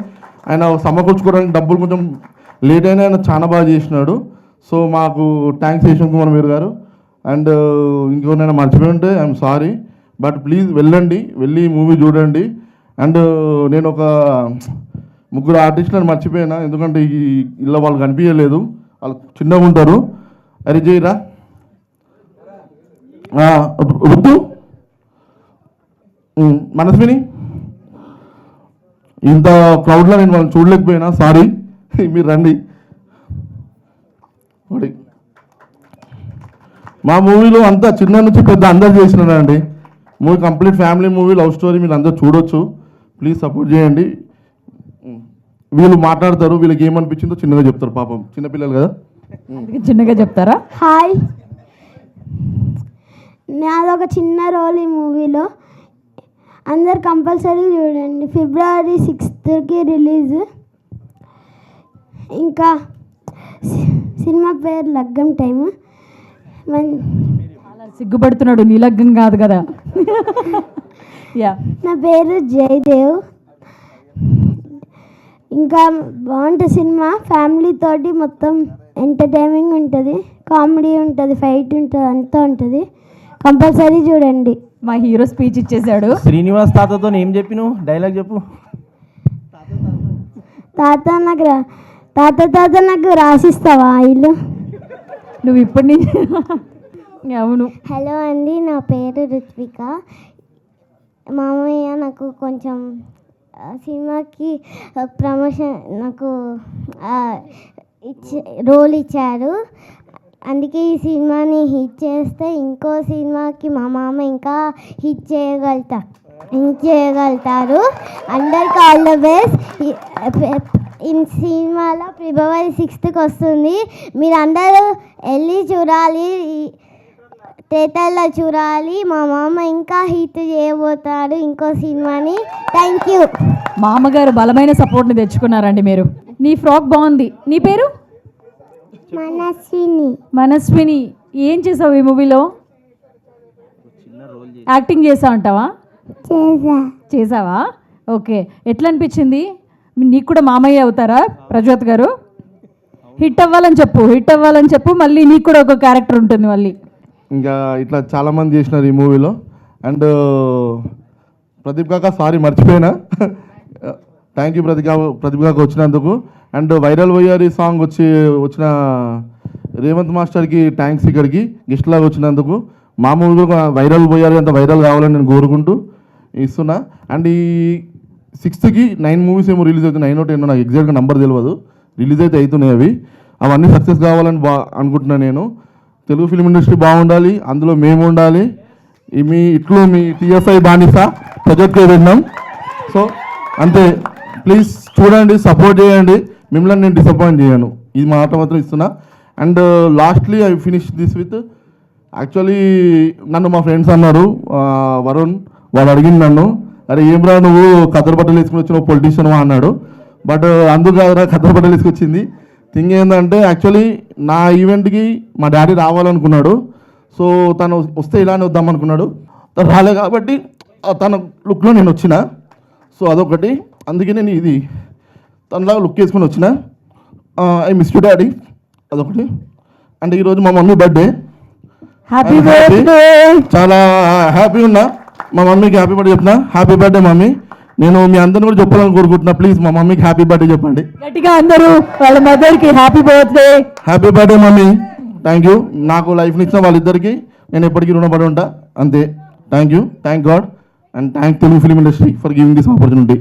ఆయన సమకూర్చుకోవడానికి డబ్బులు కొంచెం లేట్ అయినా ఆయన చాలా బాగా చేసినాడు. సో మాకు థ్యాంక్స్ యశ్వంత్ కుమార్ మేరు గారు. అండ్ ఇంకొకరైనా మర్చిపోయి ఉంటే ఐఎమ్ సారీ, బట్ ప్లీజ్ వెళ్ళండి, వెళ్ళి మూవీ చూడండి. అండ్ నేను ఒక 3 ఆర్టిస్టులను మర్చిపోయినా, ఎందుకంటే ఈ ఇళ్ళ వాళ్ళు కనిపించలేదు, వాళ్ళు చిన్నగా ఉంటారు. అరే జైరా రుద్దు మనస్విని, ఇంత క్రౌడ్లో నేను వాళ్ళని చూడలేకపోయినా సారీ, మీరు రండి. మా మూవీలో అంతా చిన్న నుంచి పెద్ద అందరు చేసినారండి. Movie complete family movie, love story, మీరు అందరూ చూడొచ్చు. ప్లీజ్ సపోర్ట్ చేయండి. వీళ్ళు మాట్లాడతారు, వీళ్ళకి ఏమనిపించిందో చిన్నగా చెప్తారు, పాపం చిన్నపిల్లలు కదా. చిన్నగా చెప్తారా? హాయ్, నాదొక చిన్న రోల్ ఈ మూవీలో. అందరు కంపల్సరీ చూడండి. February 6th release. ఇంకా సినిమా పేరు లగ్గం టైం. సిగ్గుపడుతున్నాడు, నీ లగ్గం కాదు కదా. నా పేరు జయదేవ్. ఇంకా బాగుంటుంది సినిమా. ఫ్యామిలీ తోటి మొత్తం ఎంటర్టైనింగ్ ఉంటుంది, కామెడీ ఉంటుంది, ఫైట్ ఉంటుంది, అంతా ఉంటుంది. కంపల్సరీ చూడండి. మా హీరో స్పీచ్ ఇచ్చేసాడు. శ్రీనివాస్ తాతతో ఏం చెప్పి నువ్వు డైలాగ్ చెప్పు. తాత నాకు తాత నాకు రాసిస్తావా ఇల్లు? నువ్వు ఇప్పటి నుంచి అవును. హలో అండి, నా పేరు రుత్విక. మామయ్య నాకు కొంచెం సినిమాకి ప్రమోషన్ నాకు రోల్ ఇచ్చారు. అందుకే ఈ సినిమాని హిట్ చేస్తే ఇంకో సినిమాకి మా మామ ఇంకా హిట్ చేయగలుగుతారు. అందరికి ఆల్ ద బెస్ట్. ఈ సినిమాలో ఫిబ్రవరి 6th వస్తుంది. మీరు అందరూ వెళ్ళి చూడాలి, థియేటర్లో చూడాలి. మా మామ ఇంకా హిట్ చేయబోతారు ఇంకో సినిమాని. Thank you. మామగారు బలమైన సపోర్ట్ని తెచ్చుకున్నారండి మీరు. నీ ఫ్రాక్ బాగుంది. నీ పేరు? మనస్విని. ఏం చేసావు ఈ మూవీలో? యాక్టింగ్ చేసా అంటావా? చేసావా? ఓకే. ఎట్లా అనిపించింది? నీకు కూడా మామయ్య అవుతారా ప్రజ్యోత్ గారు? హిట్ అవ్వాలని చెప్పు. మళ్ళీ నీకు కూడా ఒక క్యారెక్టర్ ఉంటుంది మళ్ళీ. ఇంకా ఇట్లా చాలామంది చేసినారు ఈ మూవీలో. అండ్ ప్రదీప్ కాక సారీ మర్చిపోయినా. థ్యాంక్ యూ ప్రదీప్ కాక వచ్చినందుకు. అండ్ వైరల్ వయ్యారి సాంగ్ వచ్చిన రేవంత్ మాస్టర్కి థ్యాంక్స్ ఇక్కడికి గెస్ట్ లాగా వచ్చినందుకు. మా మూవీ కూడా వైరల్ పోయారు, అంత వైరల్ కావాలని నేను కోరుకుంటూ ఇస్తున్నా. అండ్ ఈ 6th 9 మూవీస్ ఏమో రిలీజ్ అవుతున్నాయి. 9 or 10 నాకు ఎగ్జాక్ట్గా నెంబర్ తెలియదు. రిలీజ్ అయితే అవుతున్నాయి అవి. అవన్నీ సక్సెస్ కావాలని అనుకుంటున్నాను నేను. తెలుగు ఫిల్మ్ ఇండస్ట్రీ బాగుండాలి, అందులో మేము ఉండాలి. మీ TSI బానిస ప్రజెక్ట్గా విన్నాం. సో అంతే. ప్లీజ్ చూడండి, సపోర్ట్ చేయండి. మిమ్మల్ని నేను డిసప్పాయింట్ చేయను, ఇది మాట మాత్రం ఇస్తున్నా. And lastly I finish this with actually నన్ను మా ఫ్రెండ్స్ అన్నారు, వరుణ్ వాడు అడిగింది నన్ను, అరే ఏం రా నువ్వు కద్దరు బట్టలు వేసుకుని వచ్చిన పొలిటీషియన్ అన్నాడు. బట్ అందుకు కాదురా కద్దరు బట్టలు వేసుకొచ్చింది. థింగ్ ఏంటంటే యాక్చువల్లీ నా ఈవెంట్కి మా డాడీ రావాలనుకున్నాడు. సో తను వస్తే ఇలానే వద్దాం అనుకున్నాడు. తను రాలే కాబట్టి తన లుక్లో నేను వచ్చిన. సో అదొకటి, అందుకే నేను ఇది తనలాగా లుక్ వేసుకొని వచ్చిన. ఐ మిస్ యూ డాడీ, అదొకటి. అంటే ఈరోజు మా మమ్మీ బర్త్డే. Happy birthday. చాలా హ్యాపీ ఉన్నా. మా మమ్మీకి హ్యాపీ బర్త్డే చెప్తున్నా. Happy birthday mummy. నేను మీ అందరిని కూడా చెప్పాలని కోరుకుంటున్నా. ప్లీజ్ మా మమ్మీకి హ్యాపీ బర్త్డే చెప్పండి గట్టిగా అందరూ. వాళ్ళ మదర్కి happy birthday. Happy birthday mummy. Thank you. నాకు లైఫ్ని ఇచ్చిన వాళ్ళిద్దరికి నేను ఎప్పటికీ రుణపడి ఉంటా. అంతే. Thank you. Thank God and thank Telugu film industry for giving this opportunity.